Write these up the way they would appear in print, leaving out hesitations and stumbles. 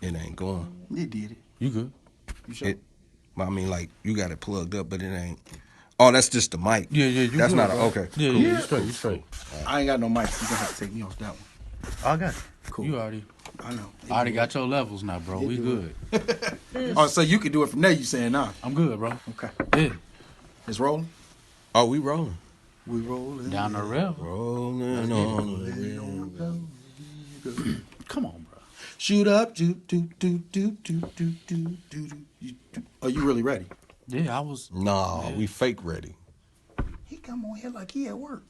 It ain't going. It did it. You good? You sure? I mean, like, you got it plugged up, but it ain't. Oh, that's just the mic. Yeah, you That's good, not bro. okay. Yeah, cool. you straight. I ain't got no mic. You gonna have to take me off that one. I got you. Cool. You already. I know. I already got your levels now, bro. We good. Oh, so you can do it from there? You saying nah? I'm good, bro. Okay. Yeah. It's rolling. Oh, we rolling. We rolling Down the rail. Rolling on the rail. Come on, bro. Shoot up. Are you really ready? Yeah, I was. Nah, we fake ready. He come on here like he at work.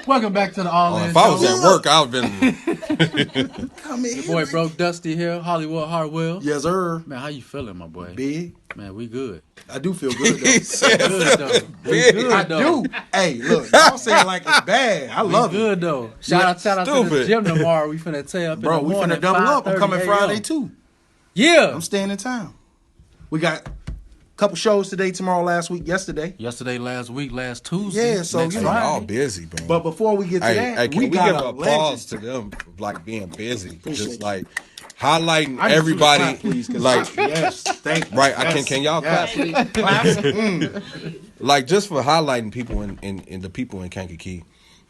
Welcome back to the All In If I Show. was at work, I've been. Come in. Your boy Broke Dusty here, Hollywood Hartwell. Yes, sir. Man, how you feeling, my boy? Big. Man, we good. I do feel good He though. said Good though. We big. good I though. do. Hey, look, y'all saying like it's bad. I love We it. good though. Shout out to the Stupid. gym tomorrow. We finna tear up Bro, in the we morning. finna double up. I'm 5:30 coming a.m. Friday too. Yeah. I'm staying in town. We got a couple shows today, tomorrow, last week, yesterday. Yesterday, last week, last Tuesday. Yeah, so next you Hey, know. Friday. y'all busy, bro. But before we get to that, Hey, can we got give a applause legend. to them for like being busy? Appreciate Just it. like highlighting I need you to everybody. clap, please, 'cause Like yes, thank you. right, Yes, can y'all yes. clap, please? Clap. Mm. Like just for highlighting people in the people in Kankakee,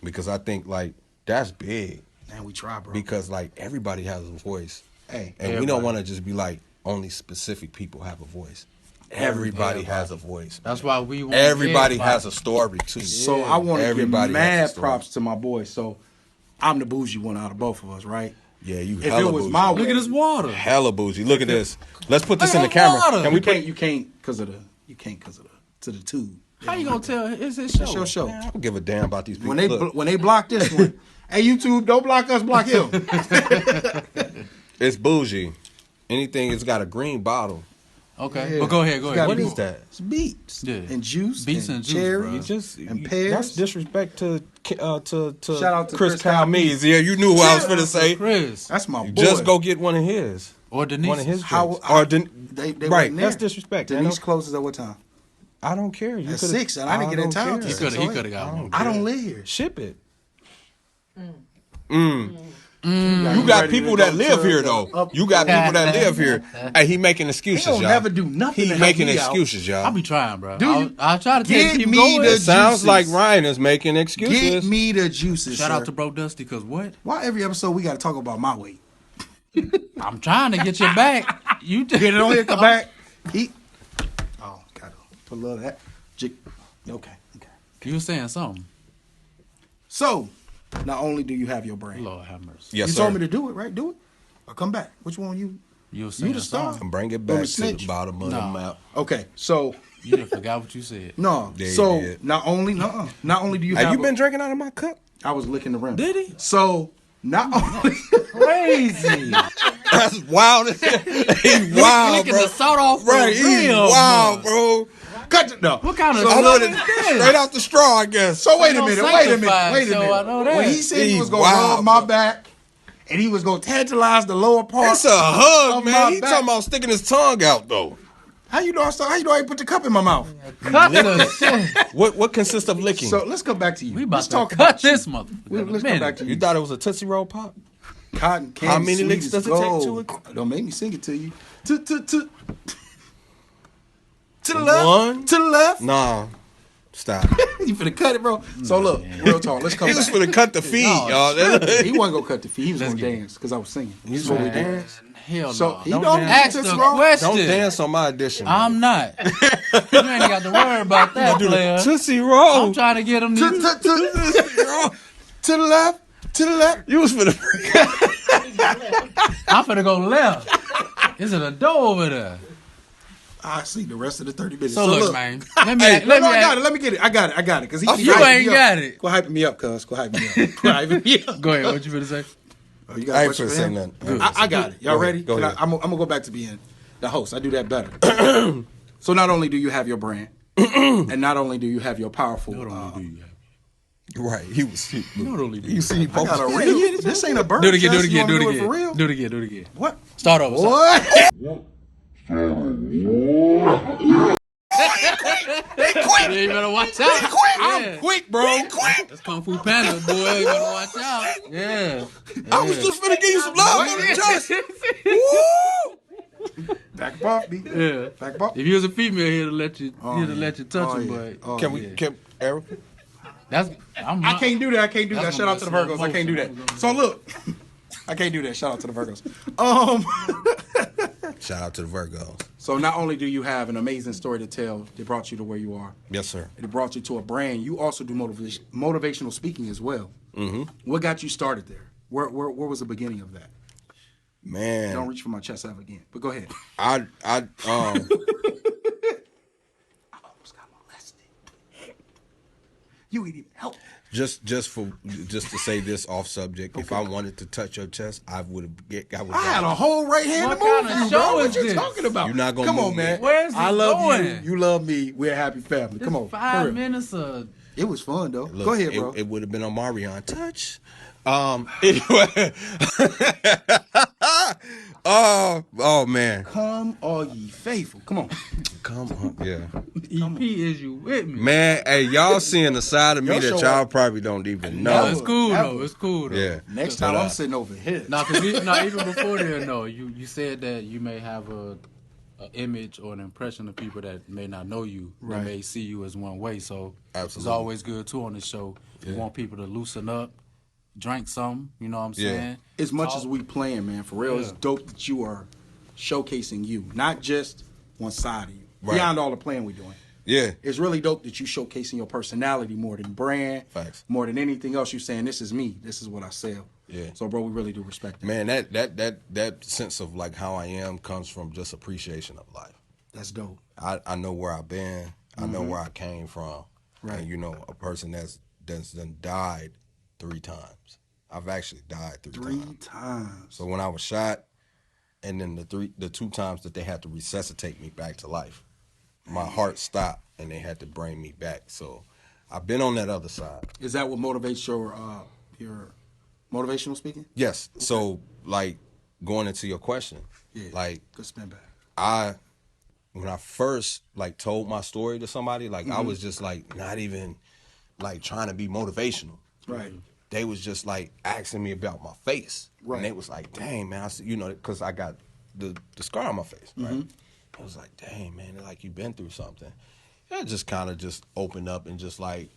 because I think like that's big. Man, we try, bro. Because like everybody has a voice, Hey, and we don't want to just be like only specific people have a voice. Everybody has a voice. That's why we want Everybody has a story too. so I want to give Everybody has a mad story. props to my boy. So I'm the bougie one out of both of us, right? Yeah, you If hella it was bougie. my Look at this water. Hella bougie. Look at this. Let's put this Look in at the that camera. water. Can we put? You can't because of the tube. How you gonna tell? It's his show. It's your show. Man, I don't give a damn about these people. When they block this one, hey YouTube, don't block us, block him. It's bougie. Anything, it's got a green bottle. Okay, Yeah. but go ahead. It's gotta What be- is that? It's beets Yeah. and juice, Beets and and juice, cherries, bro. and pears. That's disrespect to Shout out to Chris Chris Calmees. Yeah, you knew what I was Shout finna out say. Chris That's my boy. Just go get one of his. or Denise. One of his How- drinks. how- Or They right. wasn't there. That's disrespect. Denise closes at what time? I don't care. You At coulda- 6, and I didn't get in don't town care. He till could have got one. I don't live here. Ship it. You You got people that live here though. You got people that live here. Hey, he making He excuses, don't y'all. never do nothing. He to help making me out. excuses, y'all. I'll be trying, bro. Do you? I'll try to tell Give you keep me going. the It sounds juices. like Ryan is making Get excuses. me the juices. Shout sir. out to Bro Dusty, cause what? Why every episode we got to talk about my weight? I'm trying to get your back. You just Get it on here, come back. He. Oh, gotta put a little of that. Okay. You were saying something. So, not only do you have your brain, Lord have mercy. Yes, you sir. told me to do it, right? Do it or come back. Which one you? You were saying the star. something. And bring it Don't back to snitch. the bottom of the No. map. Okay, so You done forgot what you said. no, Yeah, you so did. not only do you Have have. you been drinking out of my cup? I was licking the rim. Did he? So not only. Crazy. That's wild. He's wild, Licking bro. the salt off Right, the he's rim, wild, bro. bro. Cut it. No. What kind of I stuff love is it this? straight out the straw, I guess. So wait a Don't minute. sanctify Wait a it, so I know minute. that. When he said he He's was gonna wild, rub my bro. back and he was gonna tantalize the lower part. It's a hug, of my man. He back. talking about sticking his tongue out, though. How you know I put the cup in my mouth? Cut the shit. What consists of licking? So let's come back to you. We about Let's to talk cut about this motherfucker. Let's come back to You you. thought it was a Tootsie Roll Pop? Cotton candy. How many sweet licks as does it take gold. to Don't make me sing it to you. To the left. One? To the left. Nah. Stop. You finna cut it, bro. So look, real talk. Let's come He was back. finna cut the feed, No, y'all. He wasn't gonna cut the feet. He was Let's gonna get it. dance because I was singing. You So we said dance. Hell So no. he Don't don't dance. dance. Ask the Tootsie Roll? question. Don't dance on my edition. I'm not. You ain't got to worry about that, player. Tootsie Roll. I'm trying to get him To to... the left. To the left. You was finna. I'm finna go left. Is it a door over there? I see the rest of the 30 minutes. So look, man. Let me... Hey, No, let me I got ask- it. Let me get it. I got it. Because You ain't got it. Go hyping me up, cuz. Go hyping me up. Go hyping me up. Go ahead. What you finna say? Oh, you got I a ain't question finna for say him? nothing. I got it. Y'all Go ahead. ready? Go ahead. I'm gonna go back to being the host. I do that better. So not only do you have your brand, and not only do you have your powerful. Right. He was. Not only do You see, I got a folks. real. This ain't a bird. Do it again. Do it test. You again. Do wanna it for again. real? Do it again. Do it again. What? Start over. What? Yeah, you better watch out. I'm quick, bro. That's Kung Fu Panda, boy. You better watch out. Yeah. I was just finna give you some love on the chest. Woo! Back off, B. Yeah. Back off. If you was a female, he'd have let you, touch him, but Can Eric? that's I can't do that. That's Shout out to the gonna Virgos. be I can't do that. emotional. So look, I can't do that. Shout out to the Virgos. Shout out to the Virgos. So not only do you have an amazing story to tell that brought you to where you are, Yes, sir. it brought you to a brand. You also do motivational speaking as well. Mm-hmm. What got you started there? Where was the beginning of that? Man, Don't reach for my chest ever again. But go ahead. I I almost got molested. You ain't even help. just to say this off subject. If I wanted to touch your chest, I would have. I had a whole right hand to What move kind of you, show bro. What is you this? talking about? You're not gonna Come move on, me. man. Where's I this love going? you. You love me. We're a happy family. Come on. for 5 real. minutes of It was fun though. Look, Go ahead, bro. It would have been on Marion touch. Anyway. oh man. Come all ye faithful. Come on. Come on. Yeah. EP. Is you with me? Man, hey, y'all seeing the side of me Y'all that show y'all up. probably don't even No, know. it's cool Ever. though. It's cool though. Yeah. Next But, time I'm sitting over here. No, cause even before then, no. You said that you may have a image or an impression of people that may not know you. Right. They may see you as one way. So Absolutely. it's always good too on the show. We want people to loosen up, drink something. You know what I'm saying? As much Talk. as we playing, man, for real, it's Yeah. dope that you are showcasing you, not just one side of you. Right. Beyond all the playing we're doing. Yeah. It's really dope that you showcasing your personality more than brand, Facts. more than anything else. You saying this is me, this is what I sell. Yeah. So, bro, we really do respect that. Man, that sense of like how I am comes from just appreciation of life. That's dope. I know where I've been. I know where I came from. Right. And you know, a person that's done died 3 times. I've actually died 3 times. 3 times. So when I was shot, and then the 2 times that they had to resuscitate me back to life, my heart stopped and they had to bring me back. So I've been on that other side. Is that what motivates your motivational speaking? Yes. So like going into your question, Yeah. like Good spin back. when I first like told my story to somebody, like I was just like not even like trying to be motivational. Right. They was just like asking me about my face. Right. And they was like, dang, man, I see, you know, because I got the scar on my face, right? I was like, dang, man, like you've been through something. I just kind of just opened up and just like,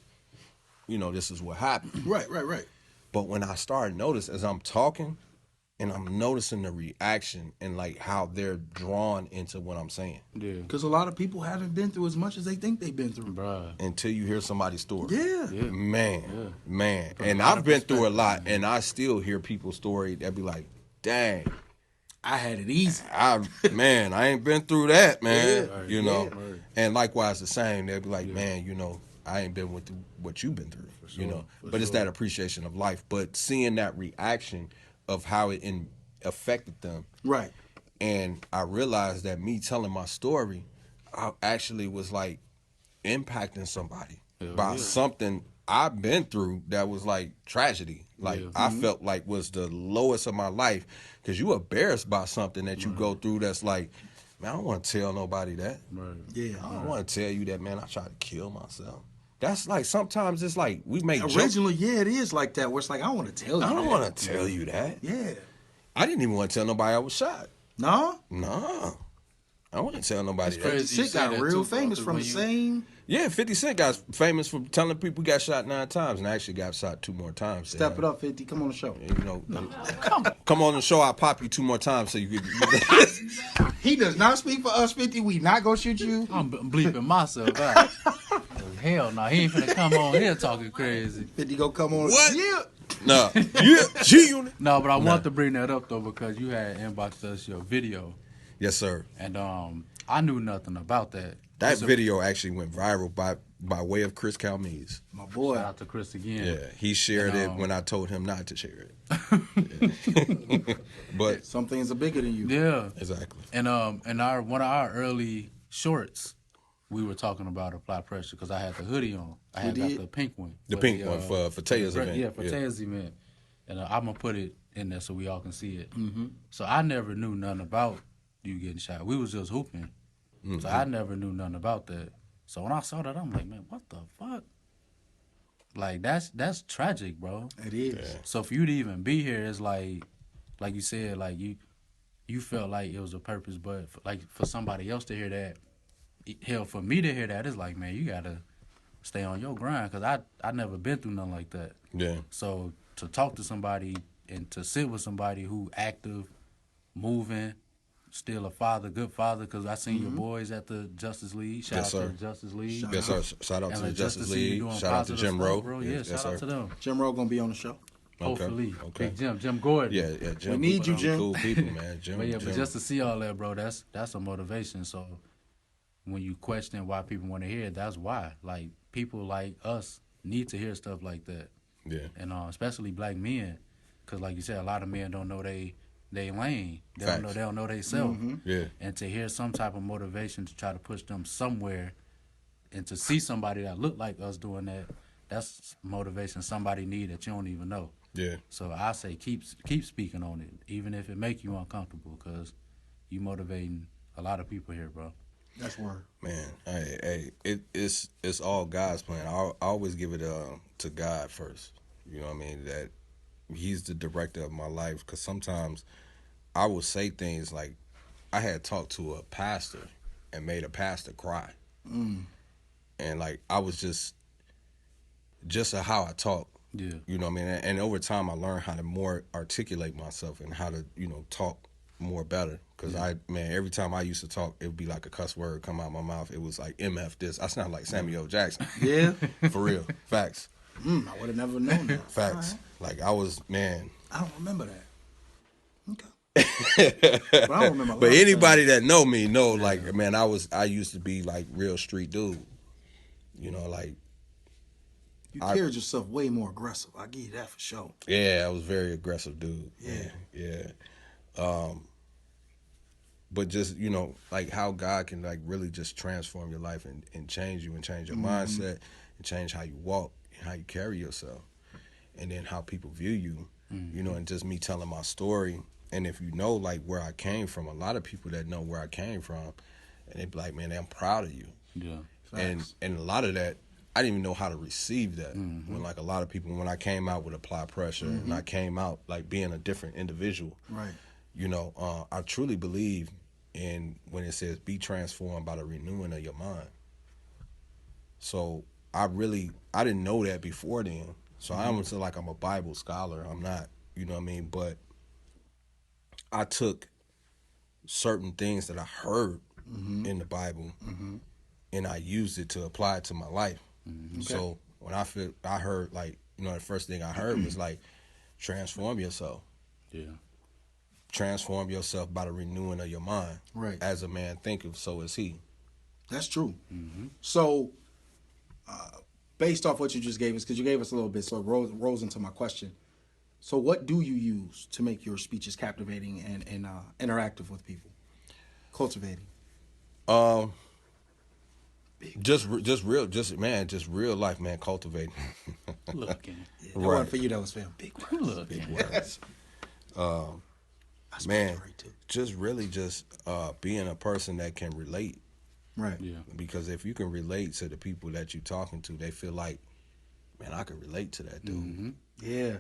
you know, this is what happened. Right. But when I started notice as I'm talking and I'm noticing the reaction and like how they're drawn into what I'm saying. Yeah, Because a lot of people haven't been through as much as they think they've been through. bruh. Until you hear somebody's story. Yeah. Man. And lot I've of been through a lot and I still hear people's story that be like, dang, I had it easy. I ain't been through that, man. Yeah. You know, Yeah. and likewise the same. They'll be like, man, you know, I ain't been with what you've been through. You know, but it's that appreciation of life. But seeing that reaction of how it affected them, Right. and I realized that me telling my story, I actually was like impacting somebody by something I've been through that was like tragedy. Like I felt like was the lowest of my life because you embarrassed by something that you go through that's like, man, I don't want to tell nobody that. Right. Yeah. I don't want to tell you that, man, I tried to kill myself. That's like sometimes it's like we make jokes. Originally, yeah, it is like that. Where it's like, I don't want to tell you. I don't that. want to tell you that. Yeah. I didn't even want to tell nobody I was shot. No? No. I don't want to tell nobody that. crazy. You Shit say got that real too, bro, famous 'cause from when the you- same. Yeah, 50 Cent got famous for telling people he got shot 9 times and actually got shot 2 more times. Step it up, 50. Come on the show. You know, come on the show, I'll pop you 2 more times so you could. He does not speak for us, 50. We not gonna shoot you. I'm bleeping myself out. Hell no, he ain't finna come on here talking crazy. 50 go come on. What? Yeah. No. Yeah, G-Unit. No, but I want to bring that up though because you had inboxed us your video, Yes, sir. and I knew nothing about that. That video actually went viral by way of Chris Calmese. My boy. Shout out to Chris again. Yeah, he shared And, it when I told him not to share it. Yeah. But Some things are bigger than you. Yeah. exactly. And one of our early shorts, we were talking about apply pressure because I had the hoodie on. I had got did? the pink one. The for pink one for Taya's event. Yeah, for Taya's event. And I'm gonna put it in there so we all can see it. Mm-hmm. So I never knew nothing about you getting shot. We was just hooping. So I never knew nothing about that. So when I saw that, I'm like, man, what the fuck? Like that's tragic, bro. It is. So for you to even be here is like you said, like you felt like it was a purpose, but for somebody else to hear that, hell, for me to hear that, it's like, man, you gotta stay on your grind, because I never been through nothing like that. Yeah. So to talk to somebody and to sit with somebody who active, moving, still a father, good father, because I seen your boys at the Justice League. Shout Yes, out sir. to the Justice League. Yes, sir. Shout out And to the like, just Justice to see you League. doing Shout out to positive Jim stuff, Rowe. bro. Yeah, Yes, shout sir. out to them. Jim Rowe gonna be on the show. Hopefully. Okay. Big Jim Gordon. Yeah, Jim. We need you, Jim. Cool people, man. Jim. But Jim. just to see all that, bro, that's a motivation. So when you question why people want to hear it, that's why. Like, people like us need to hear stuff like that. Yeah. And especially black men, because like you said, a lot of men don't know they lane. They Facts. don't know they self. Yeah. And to hear some type of motivation to try to push them somewhere, and to see somebody that look like us doing that, that's motivation somebody need that you don't even know. Yeah. So I say keep speaking on it, even if it make you uncomfortable, because you motivating a lot of people here, bro. That's word. Man, it's all God's plan. I always give it to God first. You know what I mean? That He's the director of my life. Because sometimes I will say things like, I had talked to a pastor and made a pastor cry, and like I was just how I talk. Yeah. You know what I mean? And over time, I learned how to more articulate myself and how to, talk more better. Because every time I used to talk, it would be like a cuss word come out my mouth. It was like MF this. I sound like Samuel Jackson. Yeah. For real. Facts. I would have never known that. Facts. Like I was, man. I don't remember that. Okay. But I don't remember. a lot But of anybody that know me know, like, man, I used to be like real street dude. Like. You carried yourself way more aggressive. I give you that for sure. Yeah, I was very aggressive dude. Yeah. But just, like how God can like really just transform your life and change you and change your mindset and change how you walk and how you carry yourself. And then how people view you, and just me telling my story. And if you know like where I came from, a lot of people that know where I came from, and they be like, man, I'm proud of you. Yeah. And a lot of that, I didn't even know how to receive that. When like a lot of people, when I came out with Apply Pressure and I came out like being a different individual, Right. I truly believe in when it says be transformed by the renewing of your mind. So I didn't know that before then. So I almost feel like I'm a Bible scholar. I'm not, you know what I mean? But I took certain things that I heard in the Bible and I used it to apply it to my life. Okay. So when I heard like, the first thing I heard was like, transform yourself. Yeah. Transform yourself by the renewing of your mind. Right. As a man thinketh, so is he. That's true. So, based off what you just gave us, because you gave us a little bit, so it rolls into my question. So what do you use to make your speeches captivating and interactive with people? Cultivating. Just real life, man, cultivating. Looking. Yeah, that wasn't for you, that was for him. Big words. Looking. Big words. Man, just really being a person that can relate. Right. Yeah. Because if you can relate to the people that you're talking to, they feel like, man, I can relate to that dude. Yeah.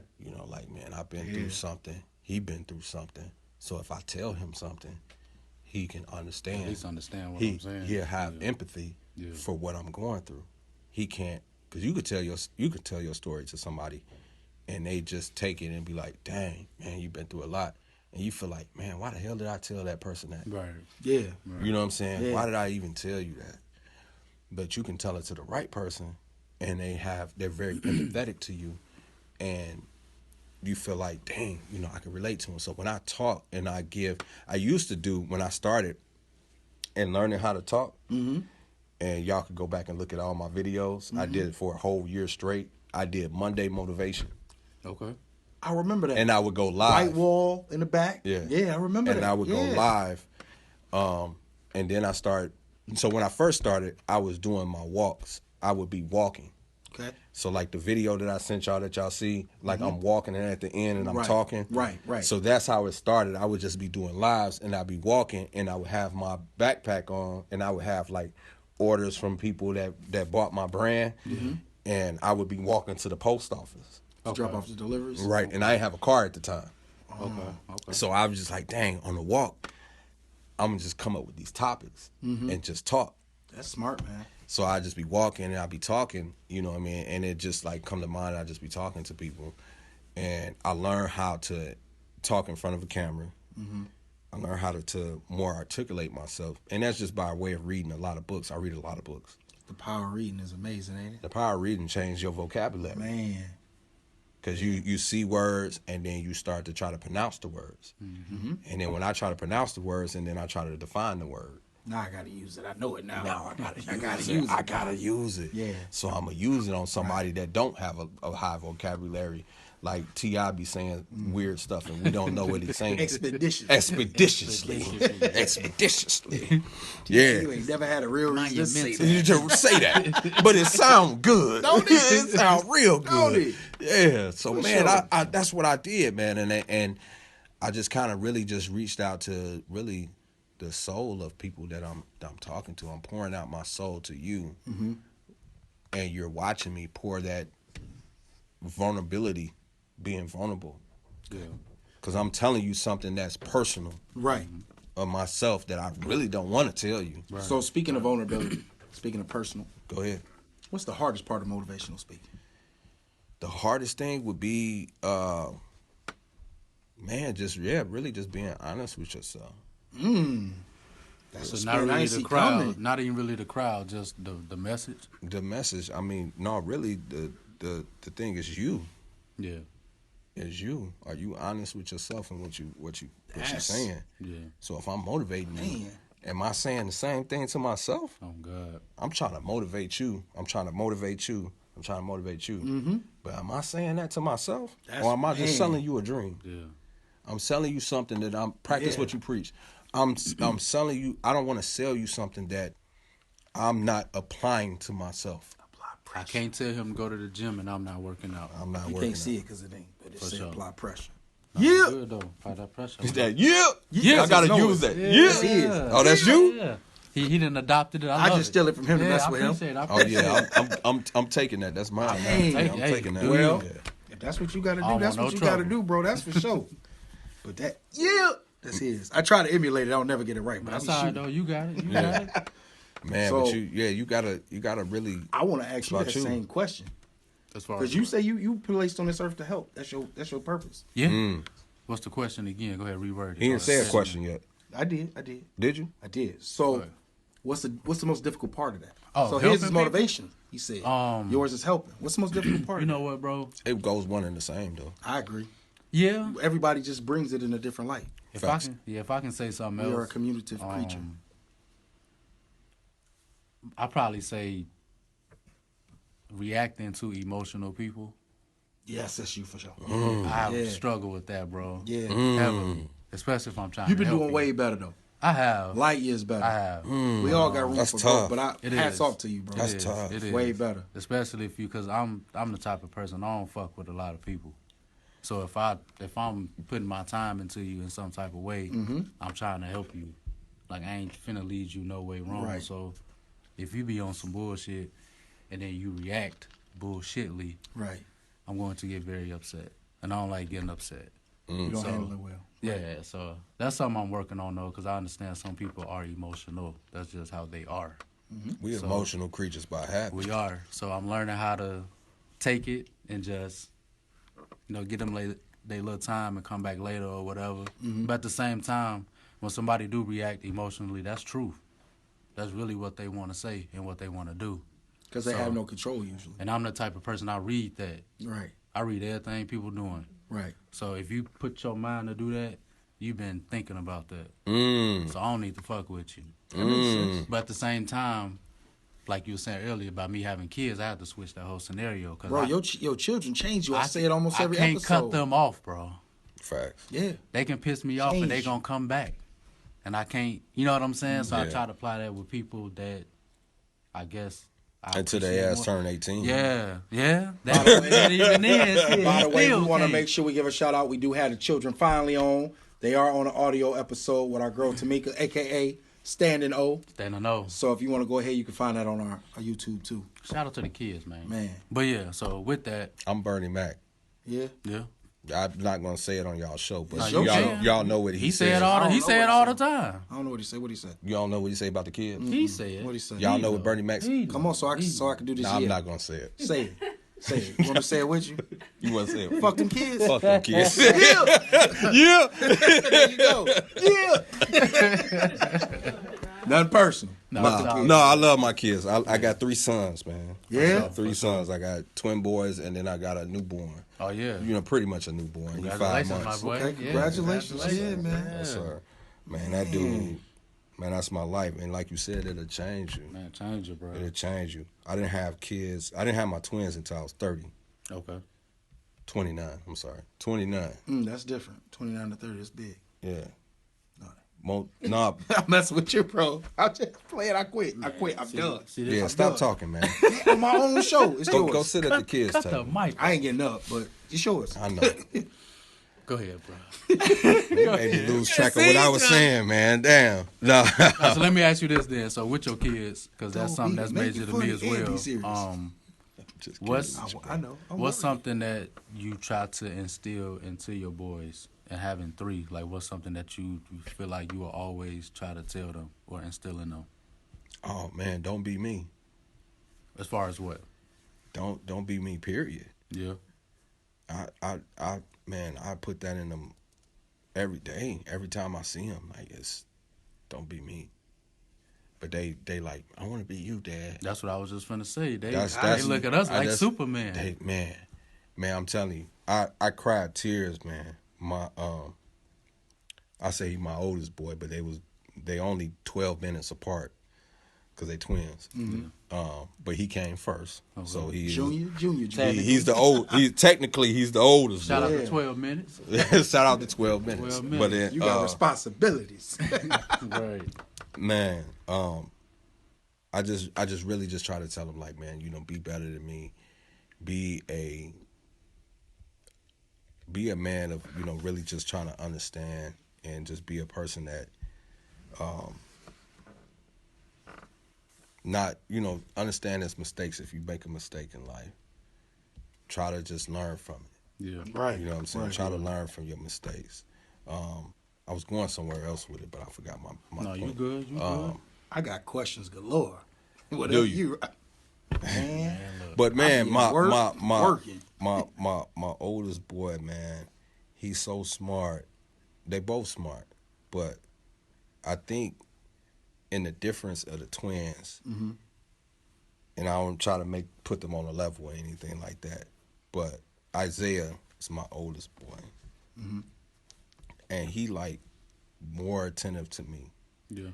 Like, man, I've been through something. He been through something. So if I tell him something, he can understand. At least understand what I'm saying. He'll have empathy for what I'm going through. He can't, because you could tell your story to somebody, and they just take it and be like, dang, man, you've been through a lot. And you feel like, man, why the hell did I tell that person that? Right. Yeah. You know what I'm saying? Yeah. Why did I even tell you that? But you can tell it to the right person, and they're very empathetic to you, and you feel like, dang, I can relate to him. So when I talk and I used to do, when I started and learning how to talk, and y'all could go back and look at all my videos. I did it for a whole year straight. I did Monday motivation. Okay. I remember that. And I would go live. White wall in the back. Yeah. Yeah, I remember that. And I would go live. And then I started. So when I first started, I was doing my walks. I would be walking. Okay. So like the video that I sent y'all that y'all see, like I'm walking and at the end and I'm talking. Right. So that's how it started. I would just be doing lives and I'd be walking and I would have my backpack on and I would have like orders from people that bought my brand, and I would be walking to the post office. Drop off the deliveries. Right, and I didn't have a car at the time. Okay. So I was just like, dang, on the walk, I'm gonna just come up with these topics and just talk. That's smart, man. So I just be walking and I be talking, you know what I mean? And it just like come to mind, I just be talking to people. And I learned how to talk in front of a camera. I learned how to more articulate myself. And that's just by way of reading a lot of books. I read a lot of books. The power of reading is amazing, ain't it? The power of reading changed your vocabulary. Man. Because you see words and then you start to try to pronounce the words. And then when I try to pronounce the words and then I try to define the word. Now I gotta use it. I know it now. Now I gotta use use it. it. I gotta use it. Yeah. So I'm gonna use it on somebody that don't have a high vocabulary. Like T.I. be saying weird stuff and we don't know what he's saying. Expeditious. Expeditiously. Expeditiously. Yeah. You ain't never had a real reason to say that. You just say that. But it sound good. Don't it? It sound real good. Don't it? Yeah. So For man, sure. I that's what I did, man. And I just kind of really just reached out to really the soul of people that I'm talking to. I'm pouring out my soul to you. And you're watching me pour that vulnerability, being vulnerable. Yeah. Because I'm telling you something that's personal Right. of myself that I really don't want to tell you. Right. So speaking of vulnerability, speaking of personal, Go ahead. what's the hardest part of motivational speaking? The hardest thing would be, really just being honest with yourself. That's So a not spin I really ain't the see crowd, coming. not even really the crowd, just the message. The message, I mean, no, really, the thing is you. Yeah. Is you. Are you honest with yourself and what you're That's- saying? Yeah. So if I'm motivating you, Man. am I saying the same thing to myself? Oh God. I'm trying to motivate you. I'm trying to motivate you. But am I saying that to myself? That's- Or am I just man. selling you a dream? Yeah. I'm selling you something that I'm practice Yeah. what you preach. I'm selling you. I don't want to sell you something that I'm not applying to myself. I can't tell him to go to the gym and I'm not working out. I'm not You working. can't see it because it ain't. But it For say sure. apply pressure. Yeah. Good though. Apply that pressure. Is that yeah? Yeah, I gotta no, use it's- that. Yes, he is. Oh, that's you. Yeah. He didn't adopted it. I I love just it. steal it from him to Yeah, mess I with him. appreciate it. I Oh appreciate yeah, I'm taking that. That's mine. Hey, I'm hey, taking that. do Well, Yeah. if that's what you got to I do, don't that's want what no you got to trouble. do, bro. That's for sure. But that's his. I try to emulate it. I don't never get it right, but That's I all be right shooting. though. You got it. You got it. Man, So- but you gotta really. I want to ask you About that you. same question As far because as you say you placed on this earth to help. That's your purpose. yeah. What's the question again? Go ahead, reword it. He didn't say a question yet. I did. Did you? So, Right. what's the most difficult part of that? Oh, so his helping is people? motivation. He said. Yours is helping. What's the most difficult part? You know what, bro? It goes one and the same though. I agree. Yeah. Everybody just brings it in a different light. Facts. If I can say something We else, are a communicative creature. I probably say reacting to emotional people. Yes, that's you for sure. I have Yeah. struggled with that, bro. Yeah. Heavily. Especially if I'm trying You've to been help doing you. way better though. I have. Light years better. I have. We all got room That's for tough. growth, but It hats is. off to you, bro. That's It is. tough. It is. Way better. Especially if you, because I'm the type of person I don't fuck with a lot of people. So if I'm putting my time into you in some type of way, I'm trying to help you. Like I ain't finna lead you no way wrong. Right. So if you be on some bullshit and then you react bullshitly, Right. I'm going to get very upset. And I don't like getting upset. You don't So- handle it well. Yeah, so that's something I'm working on though, because I understand some people are emotional. That's just how they are. We So- emotional creatures by habit. We are. So I'm learning how to take it and just, get them they little time and come back later or whatever. But at the same time, when somebody do react emotionally, that's truth. That's really what they want to say and what they want to do. Because they So- have no control usually. And I'm the type of person, I read that. Right. I read everything people doing. Right. So if you put your mind to do that, you've been thinking about that. Mm. So I don't need to fuck with you. That makes sense. But at the same time, like you were saying earlier about me having kids, I had to switch that whole scenario. Cause Bro, your children change you. I say it almost every I can't episode. cut them off, bro. Facts. Yeah. They can piss me off and they Change. gonna come back. And I can't, you know what I'm saying? So I Yeah. try to apply that with people that I guess I Until they appreciate ass more. turn 18. Yeah. That even is. By the way, we Still want to can't. make sure we give a shout out. We do have the children finally on. They are on an audio episode with our girl Tamika, aka Standing O. Standing O. So if you want to go ahead, you can find that on our YouTube too. Shout out to the kids, man. Man. But yeah, so with that, I'm Bernie Mac. Yeah. yeah. I'm not gonna say it on y'all show, but No, y'all know what he said said. He said all the time. I don't know what he said. What he said? You don't know what he say about the kids. He said. What he said? Y'all know what Bernie Mac said. Come on, so I can do this. Nah, I'm not gonna say it. Say it. Say it. You want me to say it with you? You want to say it? Fuck them kids. Fuck them kids. Yeah. Yeah. There you go. Yeah. Nothing personal. No, I love my kids. I got 3 sons, man. Yeah? I got 3 sons. I got twin boys, and then I got a newborn. Oh yeah. You know, pretty much a newborn. He's 5 Congratulations, months. my boy. Okay, congratulations. Yeah, man. Yes, sir. Man, that dude, man, that's my life. And like you said, it'll change you. Man, change it, bro. It'll change you. I didn't have kids. I didn't have my twins until I was 30. Okay. 29. I'm sorry. 29. That's different. 29 to 30 is big. Yeah. No. Nah. I'm messing with you, bro. I'm just playing. I quit. I'm done. Yeah, stop talking, man. On my own show. It's yours. Go sit at the kids' Cut the table. mic. I ain't getting up, but it's yours. I know. Go ahead, bro. You made me lose track of what I was saying, man. Damn. No. So let me ask you this then. So with your kids, because that's something that's Make major it to me funny as and be well. serious. What's I know. I'm what's working. something that you try to instill into your boys and having 3? Like, what's something that you feel like you will always try to tell them or instill in them? Oh man, don't be me. As far as what? Don't be me. Period. Yeah. I put that in them every day. Every time I see them, like don't be me. But they like, I want to be you, Dad. They what I was just finna say. They That's- look at us like Superman. Man, I'm telling you, I cried tears, man. My I say my oldest boy, but they only 12 minutes apart because they twins. But he came first, so he's Junior. he's the old. Technically he's the oldest. Shout out boy. to 12 minutes. Shout out to 12 minutes. 12 minutes. But then, You got responsibilities. Right. man, I just really just try to tell him, like, man, be better than me. Be a man of, really just trying to understand and just be a person that not, understand his mistakes. If you make a mistake in life, try to just learn from it. Yeah. Right. You know what I'm saying? Right. Try to learn from your mistakes. I was going somewhere else with it, but I forgot my No, point. you good. You good. I got questions galore. Do you? Man. But man, my working. oldest boy, man, he's so smart. They both smart, but I think in the difference of the twins, and I don't try to put them on a level or anything like that, but Isaiah is my oldest boy, and he like more attentive to me. Yeah.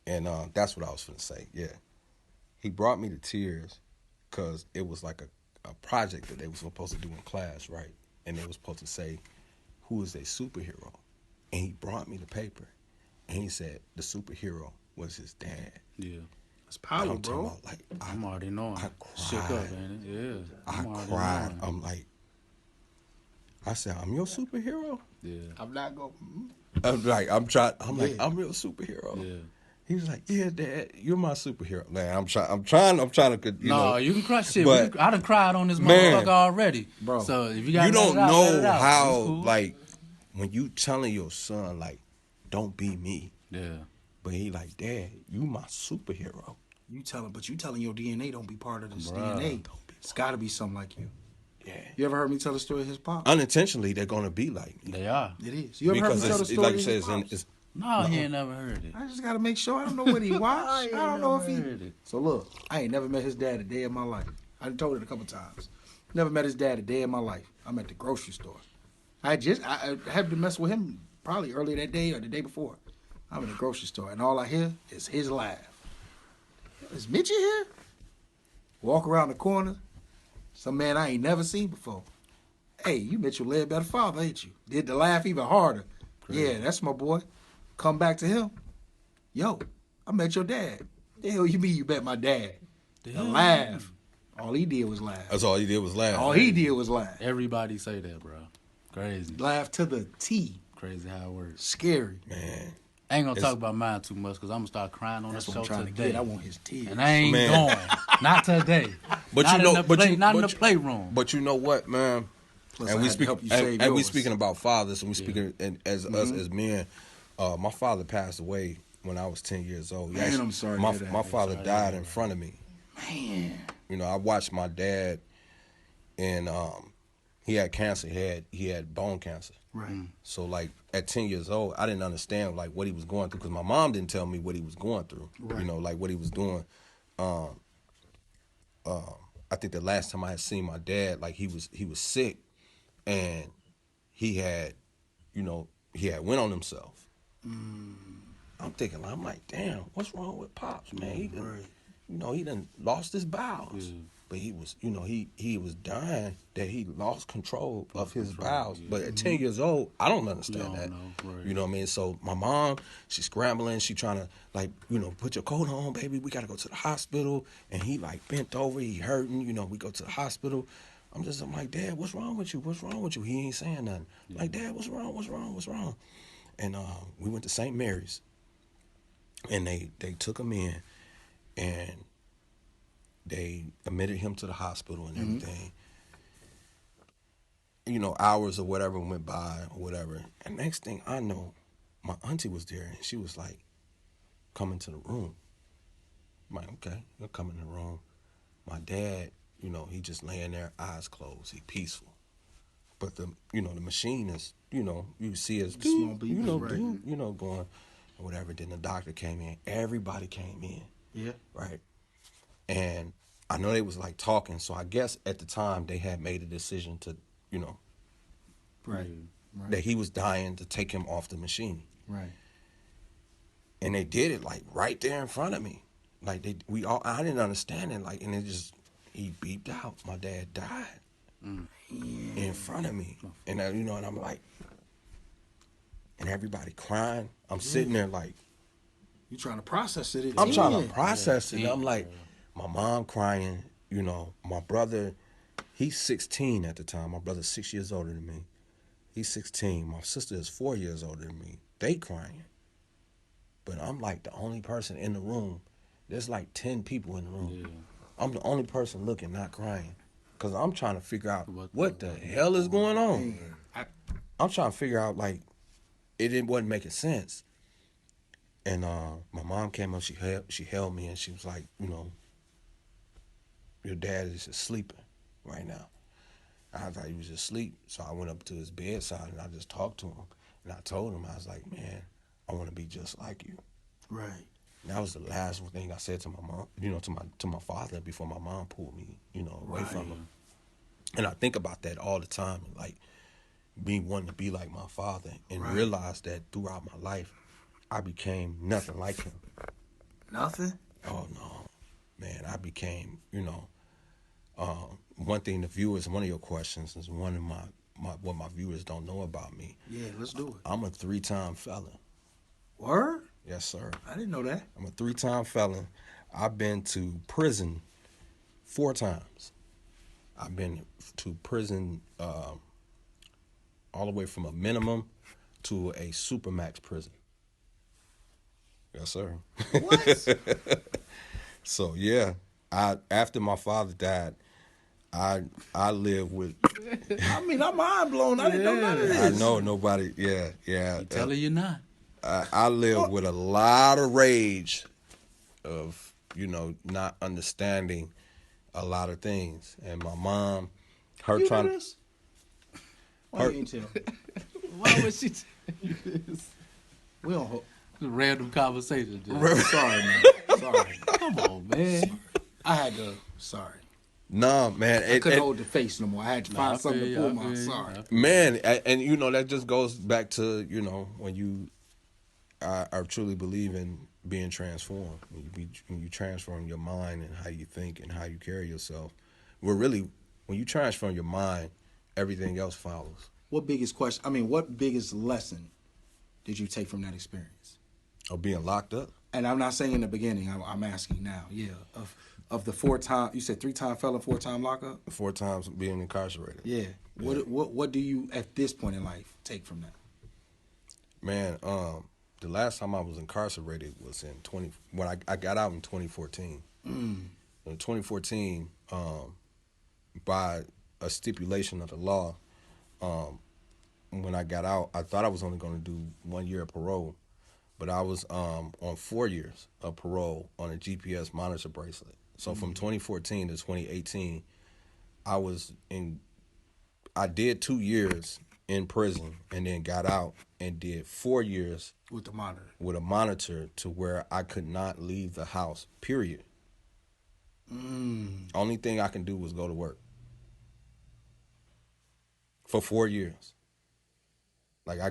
And that's what I was finna say. Yeah, he brought me to tears because it was like a project that they were supposed to do in class, right? And they were supposed to say, who is a superhero? And he brought me the paper, and he said the superhero was his dad. Yeah. It's power, I'm talking bro. about, like, I'm already knowing. I Shook up, cried. ain't it? Yeah. I already cried. knowing. I'm like, I said, I'm your superhero? Yeah. I'm not going. I'm like, I'm Yeah. your superhero. Yeah. He was like, yeah, Dad, you're my superhero. Man, I'm trying to, You can cry shit. but- I done cried on this Man. motherfucker already. Bro. So if you got you don't let know it out. how, It's cool. like, when you telling your son, like, don't be me. Yeah. But he like, Dad, you my superhero. You telling your DNA don't be part of this Bruh. DNA. It's got to be something like you. Yeah. You ever heard me tell the story of his pop? Unintentionally, they're going to be like me. They are. It is. You ever heard me tell the it's story like of you his said, pops? it's No, he ain't never heard it. I just got to make sure. I don't know what he watched. I don't know if he... heard it. So look, I ain't never met his dad a day in my life. I done told it a couple times. Never met his dad a day in my life. I'm at the grocery store. I had to mess with him probably earlier that day or the day before. I'm in the grocery store, and all I hear is his laugh. Is Mitchie here? Walk around the corner. Some man I ain't never seen before. Hey, you Mitchell Ledbetter father, ain't you? Did the laugh even harder. Crazy. Yeah, that's my boy. Come back to him. Yo, I met your dad. The hell you mean you met my dad? The laugh. All he did was laugh. That's all he did was laugh. All he did was laugh. Everybody say that, bro. Crazy. Laugh to the T. Crazy how it works. Scary. Man, I ain't gonna talk about mine too much because I'm gonna start crying on That's the what I'm show trying today. to get. I want his tears. And I ain't going. Not today. But not you know, in the playroom. But you know what, man? Plus, And I we had to speak, help you and, save and we yours. speaking about fathers, and we speaking as us as men. My father passed away when I was 10 years old. Man, I'm sorry to My hear that. my father died in front of me. Man. You know, I watched my dad, and he had cancer. He had bone cancer. Right. So like at 10 years old, I didn't understand like what he was going through because my mom didn't tell me what he was going through. Right. You know, like what he was doing. I think the last time I had seen my dad, like he was sick, and he had went on himself. I'm thinking, I'm like, damn, what's wrong with Pops, man? He done, he done lost his bowels. But he was, he was dying that he lost control of his bowels. But at 10 years old, I don't understand that. Right. You know what I mean? So my mom, she's scrambling. She trying to, like, put your coat on, baby. We got to go to the hospital. And he, like, bent over. He hurting. We go to the hospital. I'm like, Dad, what's wrong with you? What's wrong with you? He ain't saying nothing. Like, Dad, what's wrong? What's wrong? What's wrong? And we went to St. Mary's. And they took him in. And they admitted him to the hospital and everything. Hours or whatever went by or whatever. And next thing I know, my auntie was there and she was like, come into the room. I'm like, okay, you'll come in the room. My dad, he just laying there, eyes closed. He peaceful. But the machine is, you see it's small beep, going or whatever. Then the doctor came in. Everybody came in. Yeah. Right. And I know they was like talking, so I guess at the time they had made a decision to, Right. that he was dying to take him off the machine. Right. And they did it like right there in front of me. Like I didn't understand it. Like, and he beeped out. My dad died in front of me. And and I'm like, and everybody crying. I'm sitting there like, You trying to process it? I'm trying to process it. I'm like, my mom crying, my brother, he's 16 at the time. My brother's 6 years older than me. He's 16. My sister is 4 years older than me. They crying. But I'm like the only person in the room. There's like 10 people in the room. Yeah. I'm the only person looking, not crying. Because I'm trying to figure out what the hell is going on. I'm trying to figure out, like, it wasn't making sense. And my mom came up, she held me, and she was like, your dad is just sleeping right now. I thought he was just asleep. So I went up to his bedside and I just talked to him. And I told him, I was like, man, I want to be just like you. Right. And that was the last thing I said to my mom, to my father before my mom pulled me, away from him. And I think about that all the time, like me wanting to be like my father and realize that throughout my life, I became nothing like him. Nothing? Oh, no. Man, I became, one thing the viewers, one of your questions is one of what my viewers don't know about me. Yeah, let's do it. I'm a 3-time felon. Word? Yes, sir. I didn't know that. I'm a 3-time felon. I've been to prison 4 times. I've been to prison all the way from a minimum to a supermax prison. Yes, sir. What? So yeah, after my father died, I lived with. I mean, I'm mind blown. I didn't know none of this. I know nobody. Yeah. You telling you not. I lived with a lot of rage, of not understanding a lot of things, and my mom, her You trying. know this? Why you ain't tell me? Why would she tell you this? We don't. It's a random conversation. Sorry, man. Sorry. Come on, man. I had to. Sorry. No, man. I couldn't hold the face no more. I had to find something to pull my. Sorry. Man, and that just goes back to when you, I truly believe in being transformed. When you transform your mind and how you think and how you carry yourself, when you transform your mind, everything else follows. What biggest lesson did you take from that experience? Of being locked up? And I'm not saying in the beginning. I'm asking now. Yeah. Of the 4-time, you said 3-time felon, 4-time lockup? 4 times being incarcerated. Yeah. What do you at this point in life take from that? Man, the last time I was incarcerated was in when I got out in 2014. In 2014, by a stipulation of the law, when I got out, I thought I was only going to do 1 year of parole, but I was on 4 years of parole on a GPS monitor bracelet. So from 2014 to 2018, I did 2 years in prison and then got out and did 4 years with the monitor. With a monitor to where I could not leave the house, period. Only thing I can do was go to work. For 4 years. Like I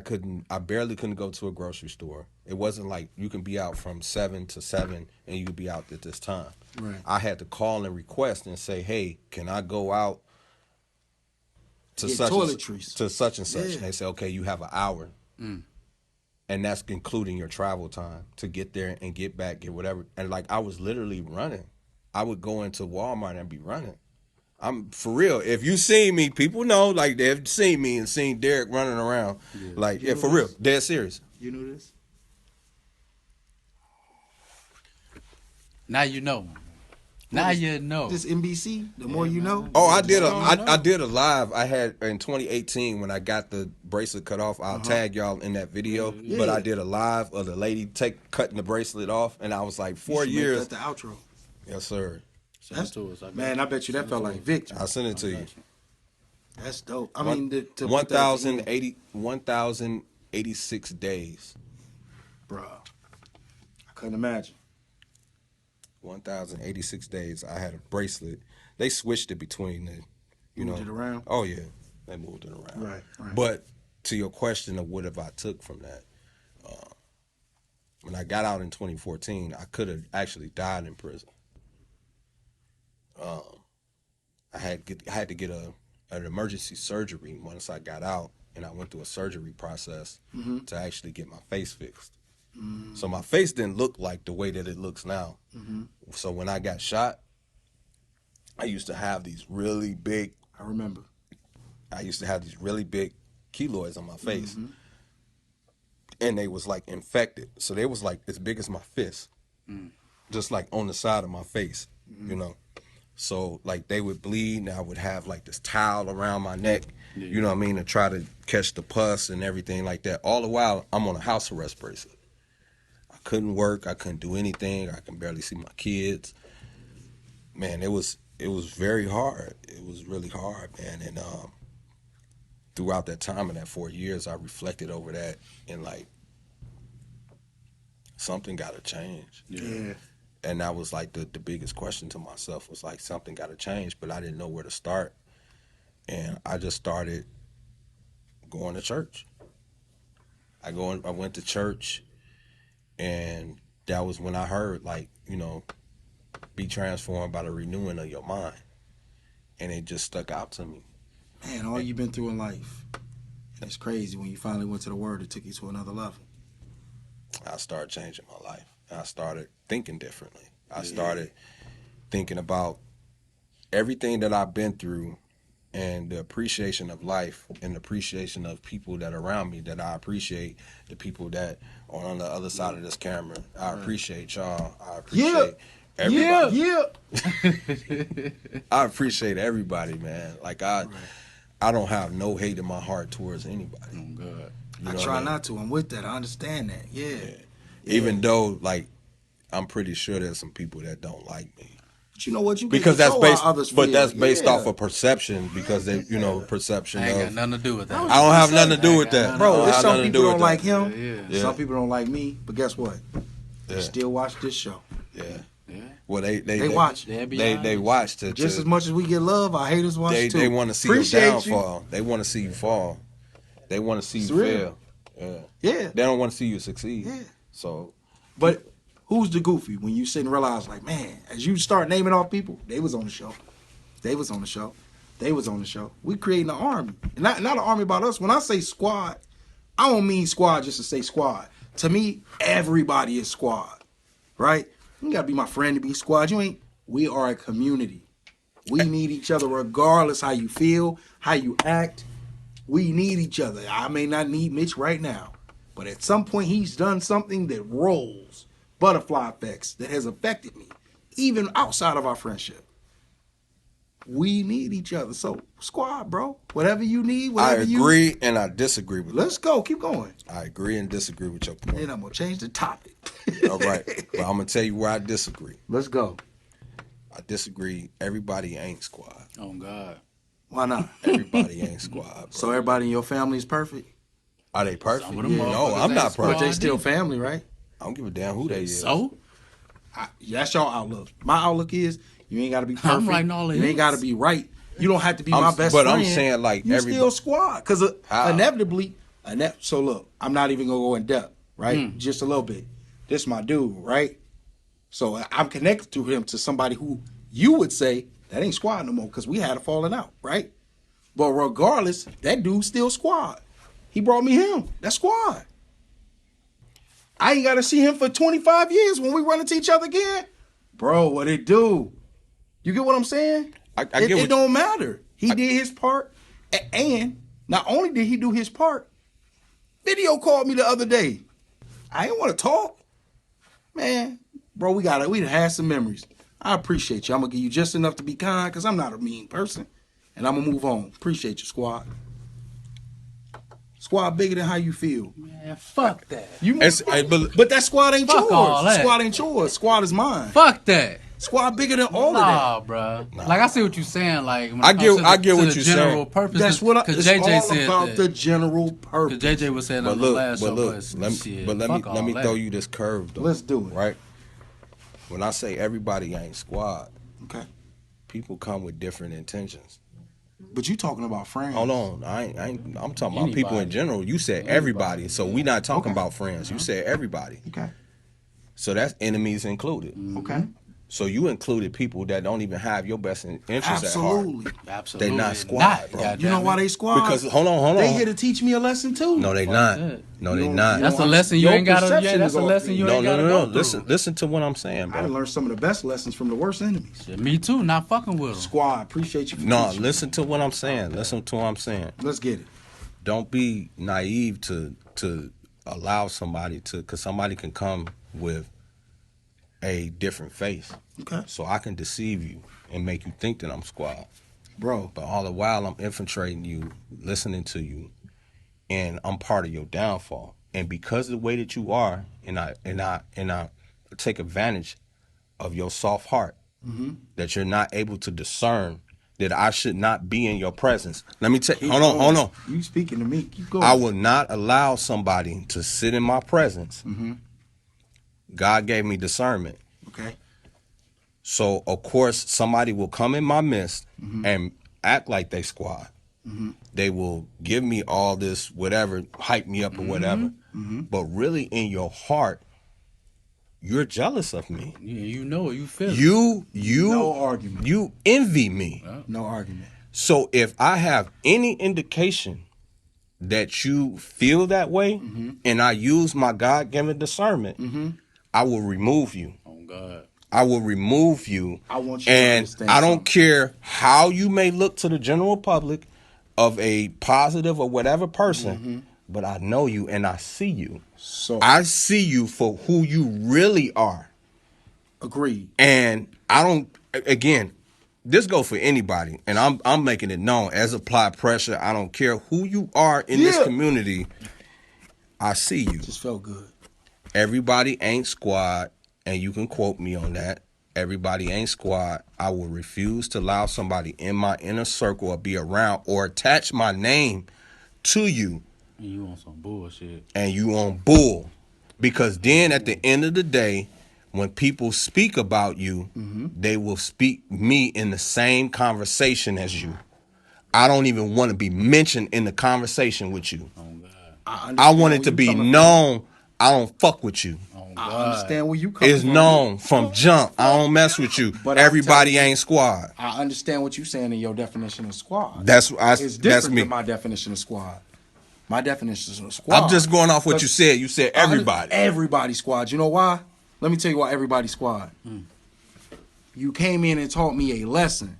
barely couldn't go to a grocery store. It wasn't like you can be out from 7 to 7 and you could be out at this time. Right. I had to call and request and say, hey, can I go out to such and such? Yeah. And they say, okay, you have an hour. And that's including your travel time to get there and get back, get whatever. And like I was literally running. I would go into Walmart and be running. I'm for real. If you seen me, people know like they've seen me and seen Derek running around. Yeah. Like yeah, for real, dead serious. You knew this? Now you know. Now you know. This NBC. The more you know. Oh, I did a live. I had in 2018 when I got the bracelet cut off. I'll tag y'all in that video. Yeah. But I did a live of the lady cutting the bracelet off, and I was like 4 years. That's the outro. Yes, sir. Man, I bet you that felt like victory. I'll send it to you. That's dope. I mean, 1,086 days. Bro, I couldn't imagine. 1,086 days. I had a bracelet. They switched it between the, moved it around? Oh, yeah. They moved it around. Right. But to your question of what have I took from that, when I got out in 2014, I could have actually died in prison. I had to get an emergency surgery once I got out, and I went through a surgery process to actually get my face fixed. So my face didn't look like the way that it looks now. So when I got shot, I used to have these really big. I remember. I used to have these really big keloids on my face, and they was like infected. So they was like as big as my fist, just like on the side of my face, So like they would bleed, and I would have like this towel around my neck, you know what I mean, to try to catch the pus and everything like that. All the while I'm on a house arrest bracelet. I couldn't work, I couldn't do anything, I can barely see my kids. Man, it was very hard. It was really hard, man. And throughout that time in that 4 years, I reflected over that and like something gotta change. Yeah. And that was like the biggest question to myself was like something got to change, but I didn't know where to start. And I just started going to church. I went to church, and that was when I heard like, be transformed by the renewing of your mind. And it just stuck out to me. Man, all you've been through in life. It's crazy when you finally went to the Word, it took you to another level. I started changing my life. I started thinking differently. I started thinking about everything that I've been through and the appreciation of life and the appreciation of people that are around me that I appreciate, the people that are on the other side of this camera. I appreciate y'all. I appreciate everybody. I appreciate everybody, man. Like I don't have no hate in my heart towards anybody. Oh, God. I try not to. I'm with that. I understand that. Yeah. Even though, like, I'm pretty sure there's some people that don't like me. But you know what? Because that's based, that's based off of perception. Because they, perception. I ain't got nothing to do with that. I don't have nothing to do with that, bro. There's some people don't like him. Some people don't like me. But guess what? They still watch this show. Yeah. Well, they watch. They watch to just as much as we get love. Our haters watch too. They want to see your downfall. They want to see you fall. They want to see you fail. Yeah. They don't want to see you succeed. Yeah. So, but who's the goofy when you sit and realize, like, man, as you start naming off people, they was on the show. They was on the show. They was on the show. We creating an army. And not an army about us. When I say squad, I don't mean squad just to say squad. To me, everybody is squad. Right? You gotta be my friend to be squad. We are a community. We need each other regardless how you feel, how you act. We need each other. I may not need Mitch right now, But at some point, he's done something that rolls, butterfly effects, that has affected me, even outside of our friendship. We need each other. So, squad, bro. Whatever you need, whatever you... I agree and I disagree with Let's go. Keep going. I agree and disagree with your point. And I'm going to change the topic. All right. But I'm going to tell you where I disagree. Let's go. I disagree. Everybody ain't squad. Oh, God. Why not? Everybody ain't squad, bro. So everybody in your family is perfect? Are they perfect? Some of them No, motherfuckers I'm not ain't But perfect. they still family, right? I don't give a damn who they is. So? That's your outlook. My outlook is you ain't got to be perfect. I'm writing all of You ain't this. got to be right. You don't have to be my best but friend. I'm saying, like, you everybody- still squad. Because How? inevitably, so look, I'm not even going to go in depth, right? Just a little bit. This my dude, right? So I'm connected to him, to somebody who you would say, that ain't squad no more because we had a falling out, right? But regardless, that dude's still squad. He brought me him. That's squad. I ain't got to see him for 25 years when we run into each other again. Bro, what it do? You get what I'm saying? I get it what- don't matter. He did his part. And not only did he do his part, video called me the other day. I ain't want to talk. Man, bro, we had some memories. I appreciate you. I'm going to give you just enough to be kind because I'm not a mean person. And I'm going to move on. Appreciate you, squad. Squad bigger than how you feel. Man, fuck that. But that squad ain't Fuck yours. all that. Squad ain't yours. Squad is mine. Fuck that. Squad bigger than all of Nah, bro. Like, I see what you're saying. Like, when it I comes get- to the, I get to what the you're general saying. purpose. that. That's what Because it's JJ all said about that. the general purpose. Because JJ was saying But on the look, last but show, look, shit, let fuck all me that. throw you this curve though. Let's do it. Right? When I say everybody ain't squad, Okay. people come with different intentions. But you talking about friends. Hold on, I'm talking about people in Anybody. general. You said everybody, so we not talking about friends. You said everybody, Okay. so that's enemies included. Okay. So you included people that don't even have your best interests Absolutely. at heart. Absolutely. They not squad, Not, bro. goddamn You know it. why they squad? Because hold on. They here to teach me a lesson too. No, they Fuck not. that. No, You they don't- not. you That's a don't lesson you your ain't got to. Yeah, perception that's is a off lesson me. you No, ain't got to go through. Listen to what I'm saying, I bro. learned some of the best lessons from the worst enemies. Shit, me too. Not fucking with them. Squad, appreciate you for No, teaching. listen to what I'm saying. Listen to what I'm saying. Let's get it. Don't be naive to allow somebody to, because somebody can come with a different face. Okay. So I can deceive you and make you think that I'm squad. Bro. But all the while I'm infiltrating you, listening to you, and I'm part of your downfall. And because of the way that you are, and I take advantage of your soft heart, that you're not able to discern that I should not be in your presence. Let me tell you, hold on. You speaking to me. Keep going. I will not allow somebody to sit in my presence. God gave me discernment. Okay. So, of course, somebody will come in my midst and act like they squad. They will give me all this, whatever, hype me up or whatever. But really, in your heart, you're jealous of me. Yeah, you know it. You feel it. You, No argument. You envy me. No argument. So if I have any indication that you feel that way, and I use my God-given discernment, I will remove you. Oh, God. I will remove you. I want you to and understand I don't something. care how you may look to the general public of a positive or whatever person, but I know you and I see you. So I see you for who you really are. agreed. And I don't, again, this go for anybody, and I'm making it known as applied pressure. I don't care who you are in this Yeah. community. I see you. Just felt good. Everybody ain't squad, and you can quote me on that. Everybody ain't squad. I will refuse to allow somebody in my inner circle or be around or attach my name to you, And you on some bullshit. and you on bull. Because then at the end of the day, when people speak about you, they will speak me in the same conversation as you. I don't even want to be mentioned in the conversation with you. Oh, God. I want it where to you be coming from. known I don't fuck with you. Oh, I God. understand where you coming It's from. known from jump. I don't mess with you. But I'm Everybody telling you- ain't squad. I understand what you're saying in your definition of squad. That's It's different that's me. than my definition of squad. My definition of squad. I'm just going off what you said. You said everybody. Everybody squad. You know why? Let me tell you why everybody squad. You came in and taught me a lesson.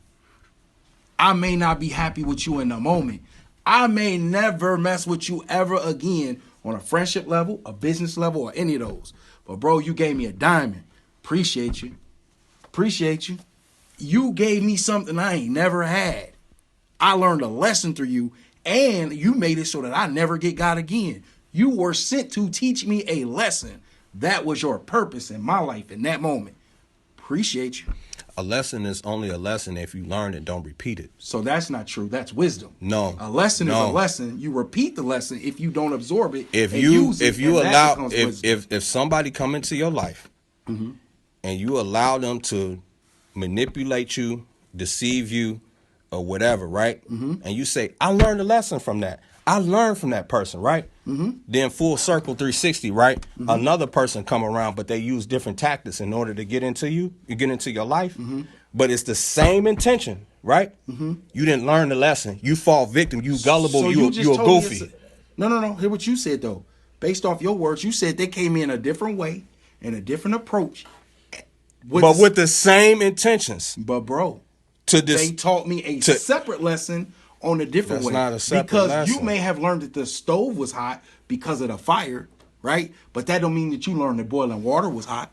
I may not be happy with you in the moment. I may never mess with you ever again on a friendship level, a business level, or any of those. But bro, you gave me a diamond. Appreciate you. Appreciate you. You gave me something I ain't never had. I learned a lesson through you, and you made it so that I never get God again. You were sent to teach me a lesson. That was your purpose in my life in that moment. Appreciate you. A lesson is only a lesson if you learn it, don't repeat it. So that's not true. That's wisdom. No. A lesson is a lesson. You repeat the lesson if you don't absorb it. If somebody come into your life and you allow them to manipulate you, deceive you, or whatever, right? And you say, I learned a lesson from that. I learned from that person, right? Then full circle 360, right? Another person come around, but they use different tactics in order to get into you. You get into your life, but it's the same intention, right? You didn't learn the lesson. You fall victim. You gullible. So you're goofy. No. Hear what you said though. Based off your words, you said they came in a different way and a different approach, with the same intentions. But bro, they taught me a separate lesson on a different way. Not a separate because lesson. You may have learned that the stove was hot because of the fire, right? But that don't mean that you learned that boiling water was hot.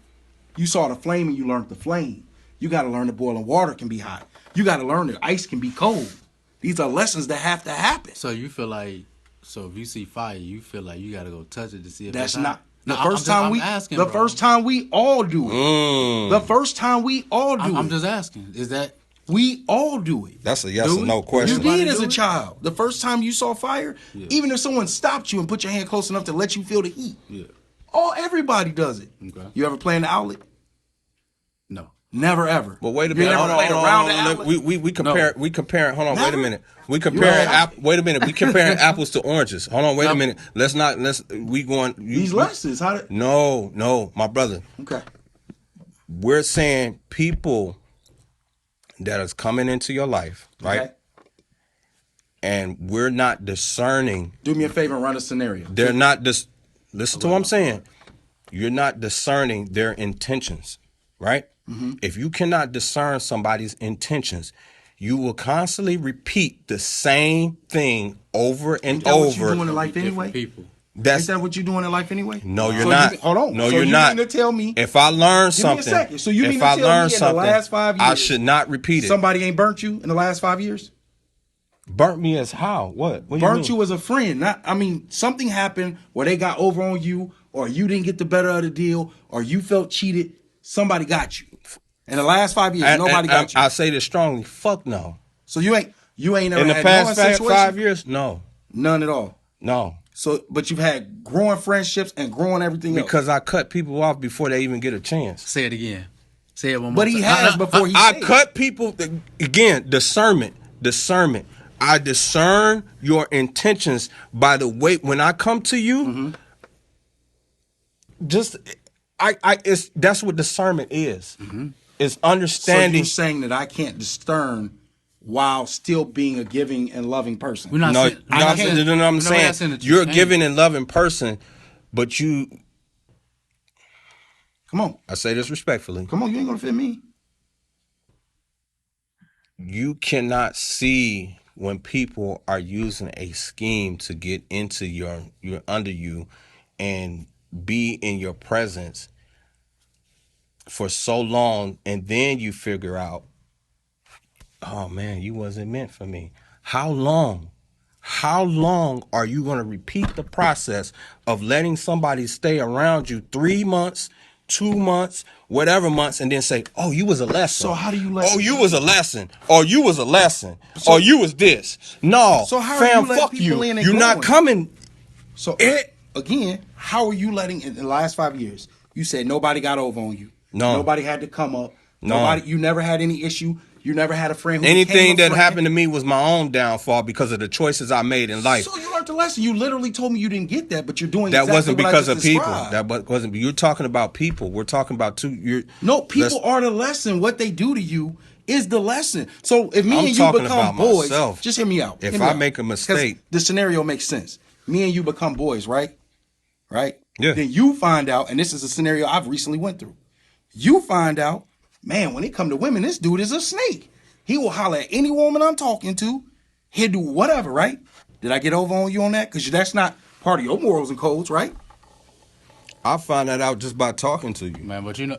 You saw the flame and you learned the flame. You got to learn that boiling water can be hot. You got to learn that ice can be cold. These are lessons that have to happen. So you feel like, if you see fire, you feel like you got to go touch it to see if that's it's not. The first time we all do it. The first time we all do it. I'm just asking. Is that we all do it? That's a yes or no question. You did as a child. The first time you saw fire, even if someone stopped you and put your hand close enough to let you feel the heat. Yeah. Everybody does it. Okay. You ever play in the outlet? No. Never ever. But wait a minute. Hold on. We compare. No. We compare. Hold on. Never? Wait a minute. We comparing. Wait a minute. We comparing apples to oranges. Hold on. Wait a minute. We going. These lessons. No, my brother. Okay. We're saying people that is coming into your life, right? Okay. And we're not discerning. Do me a favor and run a scenario. They're not listen to what I'm saying. You're not discerning their intentions, right? If you cannot discern somebody's intentions, you will constantly repeat the same thing over and over. What you doing in life anyway? People. Is that what you're doing in life anyway? No, you're not. Hold on. No, you're not. You mean to tell me? If I learn something, give me a second. So you mean to tell me in the last 5 years, I should not repeat it. Somebody ain't burnt you in the last 5 years? Burnt me as how? What burnt you as a friend? Something happened where they got over on you, or you didn't get the better of the deal, or you felt cheated. Somebody got you. In the last 5 years, nobody got you. I say this strongly. Fuck no. So you ain't never in the had past 5 years? No. None at all. No. So, but you've had growing friendships and growing everything else. Because I cut people off before they even get a chance. Say it again. Say it one more time. But he has before he I cut people, again, discernment. I discern your intentions by the way, when I come to you, that's what discernment is. It's understanding. So you're saying that I can't discern while still being a giving and loving person. I'm saying you're a giving and loving person, but you. Come on. I say this respectfully. Come on, you ain't gonna fit me. You cannot see when people are using a scheme to get into your under you and be in your presence for so long, and then you figure out, oh man, you wasn't meant for me. How long are you going to repeat the process of letting somebody stay around you 3 months, 2 months, whatever months, and then say, oh, you was a lesson. So how do you you was a lesson. Or you was a lesson. Or you was this. No, so how fam, are you fuck you. You're growing? Not coming. So again, how are you letting, in the last 5 years, you said nobody got over on you. No. Nobody had to come up. No. You never had any issue. You never had a friend who anything that happened to me was my own downfall because of the choices I made in life. So you learned the lesson. You literally told me you didn't get that, but you're doing that exactly wasn't because of people. Described. That wasn't. You're talking about people. We're talking about people are the lesson. What they do to you is the lesson. So if me and you become boys, just hear me out. If I make a mistake, the scenario makes sense. Me and you become boys, right? Right? Yeah. Then you find out, and this is a scenario I've recently went through. You find out, man, when it come to women, this dude is a snake. He will holler at any woman I'm talking to. He'll do whatever, right? Did I get over on you on that? Because that's not Part of your morals and codes, right? I find that out just by talking to you. Man, but you know,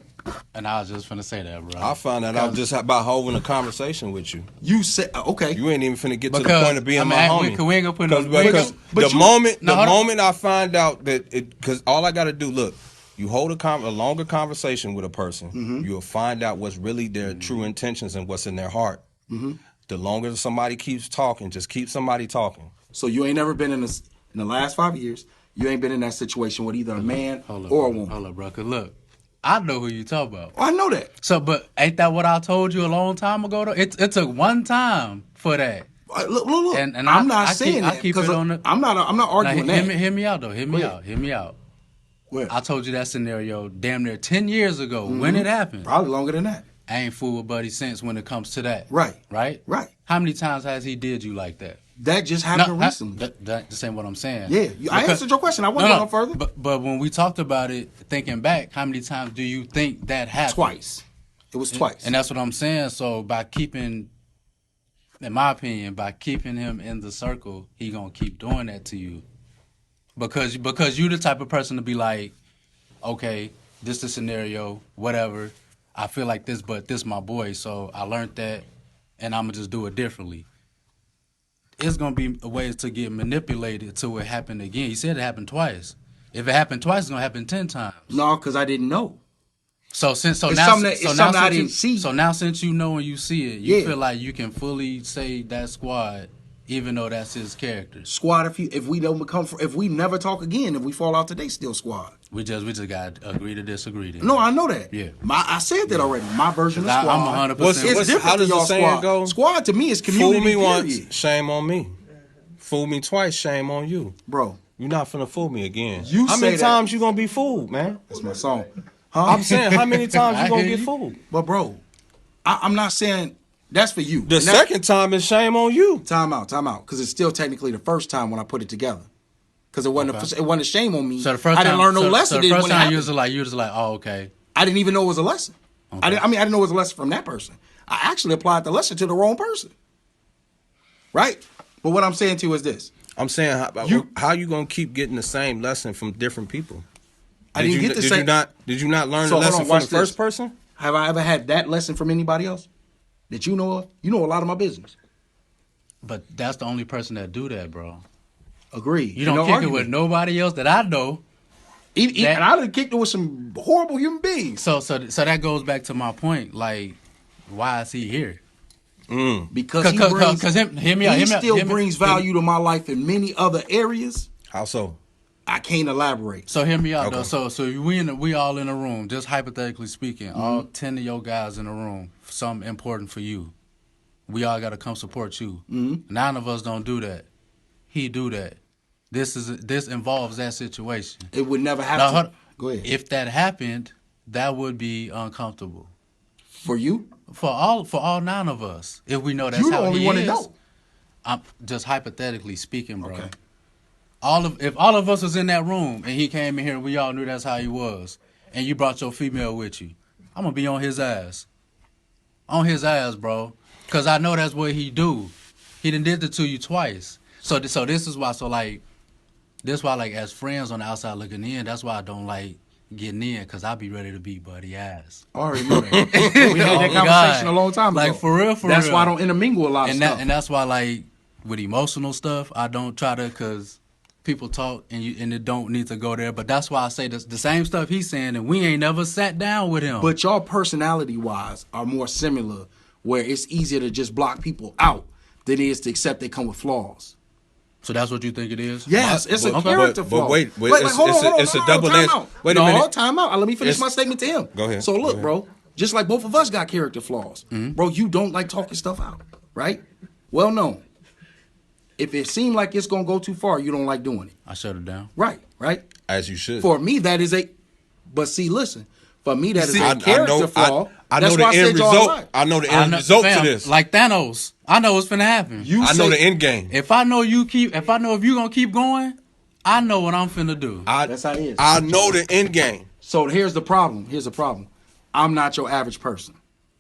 and I was just finna say that, bro. I find that out just by holding a conversation with you. You said okay. You ain't even finna get to the point of being my homie. We ain't gonna put Because the moment I find out that because all I gotta do, look, you hold a longer conversation with a person, you'll find out what's really their true intentions and what's in their heart. The longer somebody keeps talking, just keep somebody talking. So you ain't never been in the last 5 years. You ain't been in that situation with either a man or a woman. Hold up, bro. Cause look, I know who you talk about. Oh, I know that. So, but ain't that what I told you a long time ago? Though it took one time for that. Look. And I'm not saying that because I'm not arguing that. Hear me out though. Hear me out. What? I told you that scenario damn near 10 years ago when it happened. Probably longer than that. I ain't fooled with Buddy since when it comes to that. Right. Right. How many times has he did you like that? That just happened recently. That just ain't what I'm saying. Yeah, I answered your question. I wasn't going further. But when we talked about it, thinking back, how many times do you think that happened? Twice. It was twice. And that's what I'm saying. So by keeping, in my opinion, by keeping him in the circle, he gonna keep doing that to you. Because you the type of person to be like, okay, this the scenario, whatever. I feel like this, but this my boy, so I learned that, and I'm gonna just do it differently. It's gonna be ways to get manipulated till it happen again. He said it happened twice. If it happened twice, it's gonna happen 10 times. No, because I didn't know. So now I didn't see. So now since you know and you see it, you feel like you can fully say that squad, even though that's his character. Squad. If we don't if we never talk again, if we fall out today, still squad. We just gotta agree to disagree. Then. No, I know that. Yeah, I said that already. My version of squad. I'm 100%. It's different how does y'all the saying squad. go? Squad to me is community. Fool me period. once, shame on me. Fool me twice, shame on you, bro. You're not finna fool me again. How many times you gonna be fooled, man? That's my song. Huh? I'm saying, how many times you gonna get fooled? But bro, I'm not saying that's for you. The second time is shame on you. Time out, because it's still technically the first time when I put it together. Because it wasn't a shame on me. So the first I didn't learn no lesson. So the first time you was like, oh, okay. I didn't even know it was a lesson. Okay. I didn't know it was a lesson from that person. I actually applied the lesson to the wrong person. Right? But what I'm saying to you is this. I'm saying, how you gonna keep getting the same lesson from different people? I didn't get the same. Did you not learn the lesson from the first person? Have I ever had that lesson from anybody else that you know of? You know a lot of my business. But that's the only person that do that, bro. Agreed. You don't kick it with nobody else that I know. And I done kicked it with some horrible human beings. So that goes back to my point. Like, why is he here? Because he still brings value to my life in many other areas. How so? I can't elaborate. So hear me out though. So we all in a room, just hypothetically speaking, all 10 of your guys in a room, something important for you. We all gotta come support you. 9 of us don't do that. He do that. This involves that situation. It would never happen. Go ahead. If that happened, that would be uncomfortable. For you? For all 9 of us. If we know that's you how the only he one is. To know. I'm just hypothetically speaking, bro. Okay. If all of us was in that room and he came in here and we all knew that's how he was, and you brought your female with you, I'm gonna be on his ass. On his ass, bro. Cause I know that's what he do. He done did it to you twice. So this is why. So like, this why like as friends on the outside looking in. That's why I don't like getting in. Cause I be ready to beat Buddy ass. I already know that. We had that conversation a long time ago. Like for real. That's why I don't intermingle a lot of stuff. And that's why like with emotional stuff, I don't try to cause. People talk and it don't need to go there, but that's why I say the same stuff he's saying, and we ain't never sat down with him. But y'all personality-wise are more similar, where it's easier to just block people out than it is to accept they come with flaws. So that's what you think it is? Yes, it's a character flaw. But wait, it's a double-edged. Wait a minute. Time out. Let me finish my statement to him. Go ahead. So look, bro, just like both of us got character flaws, bro, you don't like talking stuff out, right? Well known. If it seems like it's going to go too far, you don't like doing it. I shut it down. Right. As you should. For me, that is but see, listen. For me, that is a character flaw. I know the end result. I know the end result to this. Like Thanos. I know what's finna happen. I know the end game. If I know if you going to keep going, I know what I'm finna do. That's how it is. I know the end game. So here's the problem. I'm not your average person.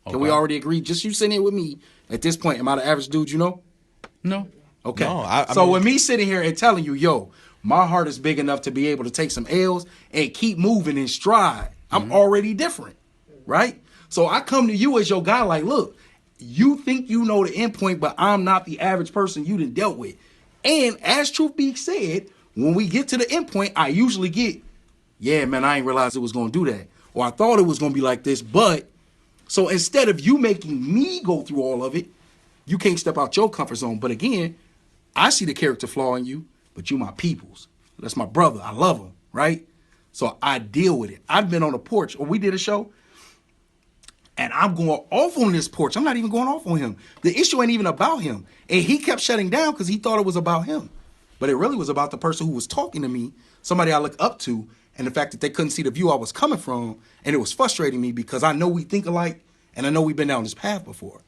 Can we already agree? Just you sitting here with me at this point, am I the average dude you know? No. Okay. No, I so mean, with me sitting here and telling you, yo, my heart is big enough to be able to take some L's and keep moving in stride. I'm already different, right? So I come to you as your guy, like, look, you think you know the end point, but I'm not the average person you done dealt with. And as truth be said, when we get to the end point, I usually get, yeah, man, I ain't realized it was gonna do that. Or I thought it was gonna be like this, but so instead of you making me go through all of it, you can't step out your comfort zone. But again, I see the character flaw in you, but you my peoples. That's my brother. I love him, right? So I deal with it. I've been on the porch, or we did a show, and I'm going off on this porch. I'm not even going off on him. The issue ain't even about him. And he kept shutting down because he thought it was about him. But it really was about the person who was talking to me, somebody I look up to, and the fact that they couldn't see the view I was coming from. And it was frustrating me because I know we think alike, and I know we've been down this path before.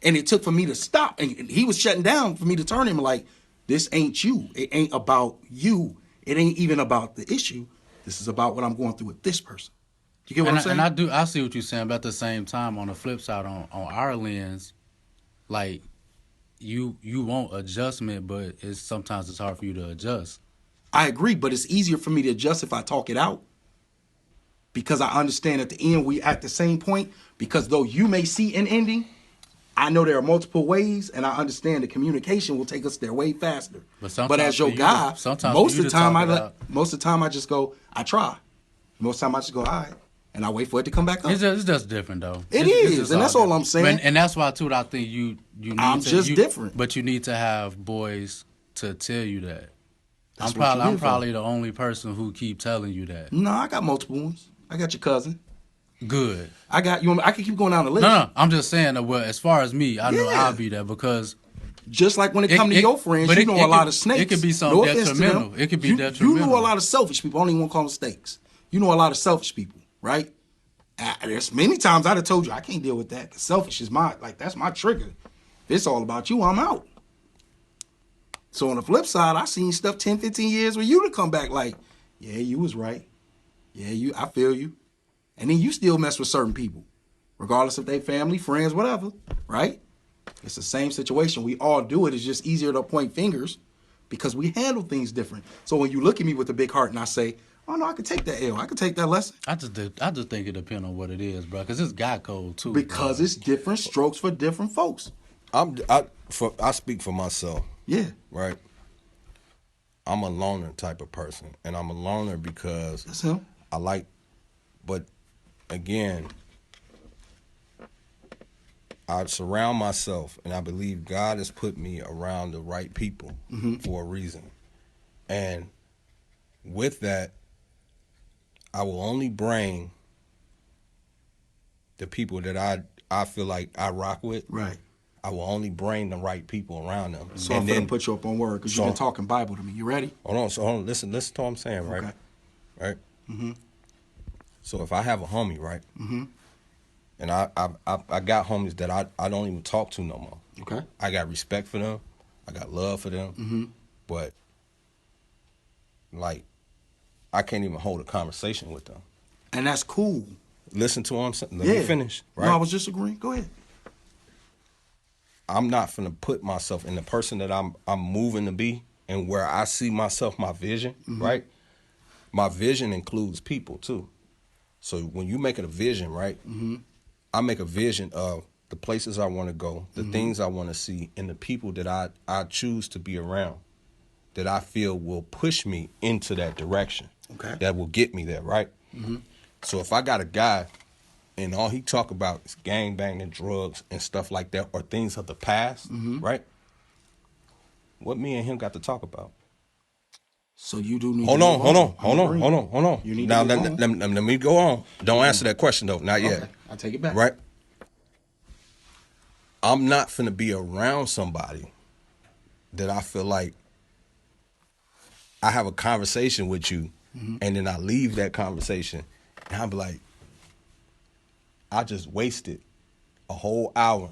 And it took for me to stop. And he was shutting down for me to turn him like, this ain't you. It ain't about you. It ain't even about the issue. This is about what I'm going through with this person. You get what I'm saying? And I see what you're saying, but at the same time, on the flip side, on our lens, like you want adjustment, but sometimes it's hard for you to adjust. I agree, but it's easier for me to adjust if I talk it out. Because I understand at the end we at the same point. Because though you may see an ending, I know there are multiple ways, and I understand the communication will take us there way faster. But as your guy, most of the time I just go, I try. Most of the time I just go, all right, and I wait for it to come back up. It's just different though. It's and that's all I'm saying. And that's why too. I think you need. I'm just different. But you need to have boys to tell you that. That's I'm probably the only person who keep telling you that. No, I got multiple ones. I got your cousin. Good. I got you. I can keep going down the list. No, I'm just saying that. Well, as far as me, I know I'll be there because. Just like when it comes to your friends, you know a lot of snakes. It could be something detrimental. It could be detrimental. You know a lot of selfish people. I don't even want to call them snakes. You know a lot of selfish people, right? There's many times I'd have told you I can't deal with that because selfish is that's my trigger. If it's all about you, I'm out. So on the flip side, I seen stuff 10, 15 years where you to come back like, yeah, you was right. Yeah, I feel you. And then you still mess with certain people, regardless if they family, friends, whatever, right? It's the same situation. We all do it. It's just easier to point fingers because we handle things different. So when you look at me with a big heart and I say, oh, no, I could take that L. I could take that lesson. I just think it depends on what it is, bro, because it's guy code, too. Because it's different strokes for different folks. I speak for myself. Yeah. Right? I'm a loner type of person, and I'm a loner because that's him. I like, but again, I surround myself, and I believe God has put me around the right people for a reason. And with that, I will only bring the people that I feel like I rock with. Right. I will only bring the right people around them. So I'm going to put you up on word because you've been talking Bible to me. You ready? Hold on. Listen to what I'm saying, right? Okay. Right? Mm-hmm. So if I have a homie, right? Mm-hmm. And I got homies that I don't even talk to no more. Okay. I got respect for them. I got love for them. Mm-hmm. But, like, I can't even hold a conversation with them. And that's cool. Listen to what I'm saying. Let me finish, right? No, I was just agreeing. Go ahead. I'm not finna put myself in the person that I'm moving to be and where I see myself, my vision, right? My vision includes people, too. So when you make it a vision, right, I make a vision of the places I want to go, the things I want to see, and the people that I choose to be around that I feel will push me into that direction, that will get me there, right? So if I got a guy and all he talk about is gangbanging, drugs, and stuff like that, or things of the past, right, what me and him got to talk about? So you do need hold to on. You need now to let me go on. Don't answer that question though. Not yet. I'll take it back. Right? I'm not finna be around somebody that I feel like I have a conversation with you, and then I leave that conversation, and I'll be like, I just wasted a whole hour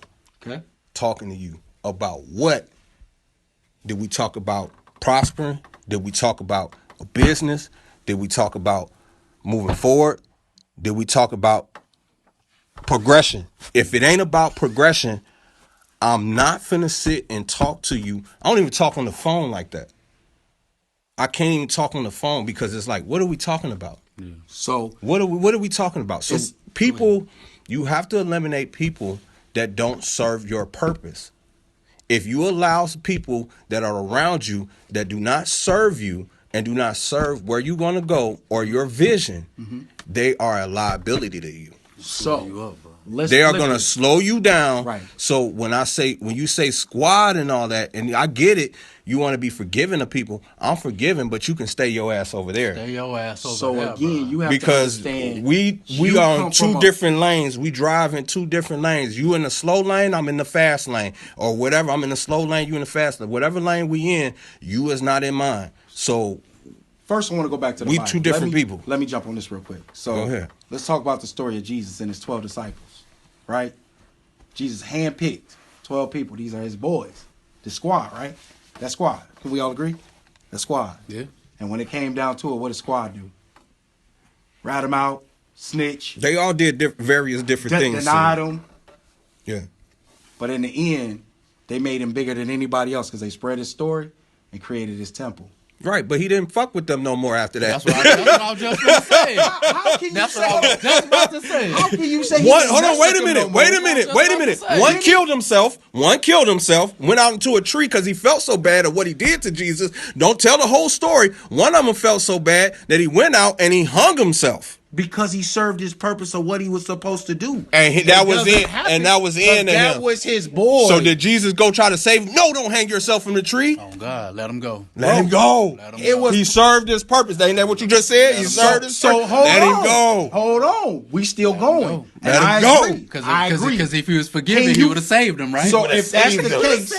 talking to you about what did we talk about prospering? Did we talk about a business? Did we talk about moving forward? Did we talk about progression? If it ain't about progression, I'm not finna sit and talk to you. I don't even talk on the phone like that. I can't even talk on the phone because it's like, what are we talking about? Yeah. So what are we talking about? So people, you have to eliminate people that don't serve your purpose. If you allow people that are around you that do not serve you and do not serve where you're going to go or your vision, they are a liability to you. So they are going to slow you down. Right. So when you say squad and all that, and I get it, you want to be forgiving of people. I'm forgiving, but you can stay your ass over there. Stay your ass over so there, again, bro. you have Because to understand we are on two different lanes. We drive in two different lanes. You in the slow lane, I'm in the fast lane, or whatever. I'm in the slow lane, you in the fast lane. Whatever lane we in, you is not in mine. So first, I want to go back to the we Bible. two different people. Let me jump on this real quick. So go ahead. Let's talk about the story of Jesus and his 12 disciples, right? Jesus handpicked 12 people. These are his boys. The squad, right? That squad. Can we all agree? The squad. Yeah. And when it came down to it, what did squad do? Rat them out, snitch. They all did various different things. Denied him. Yeah. But in the end, they made him bigger than anybody else because they spread his story and created his temple. Right, but he didn't fuck with them no more after that. That's what I was just going to say. How can you That's say what I was just about to say. How can you say Hold on, wait a minute. One killed himself. Went out into a tree because he felt so bad at what he did to Jesus. Don't tell the whole story. One of them felt so bad that he went out and he hung himself. Because he served his purpose of what he was supposed to do. And that was it. And that was the end of him. That was his boy. So did Jesus go try to save him? No, don't hang yourself from the tree. Oh, God. Let him go. Let him go. He served his purpose. Ain't that what you just said? He served his purpose. Let him go. Hold on. We still going. Let him go. Because if he was forgiven, he would have saved him, right? So if that's the case,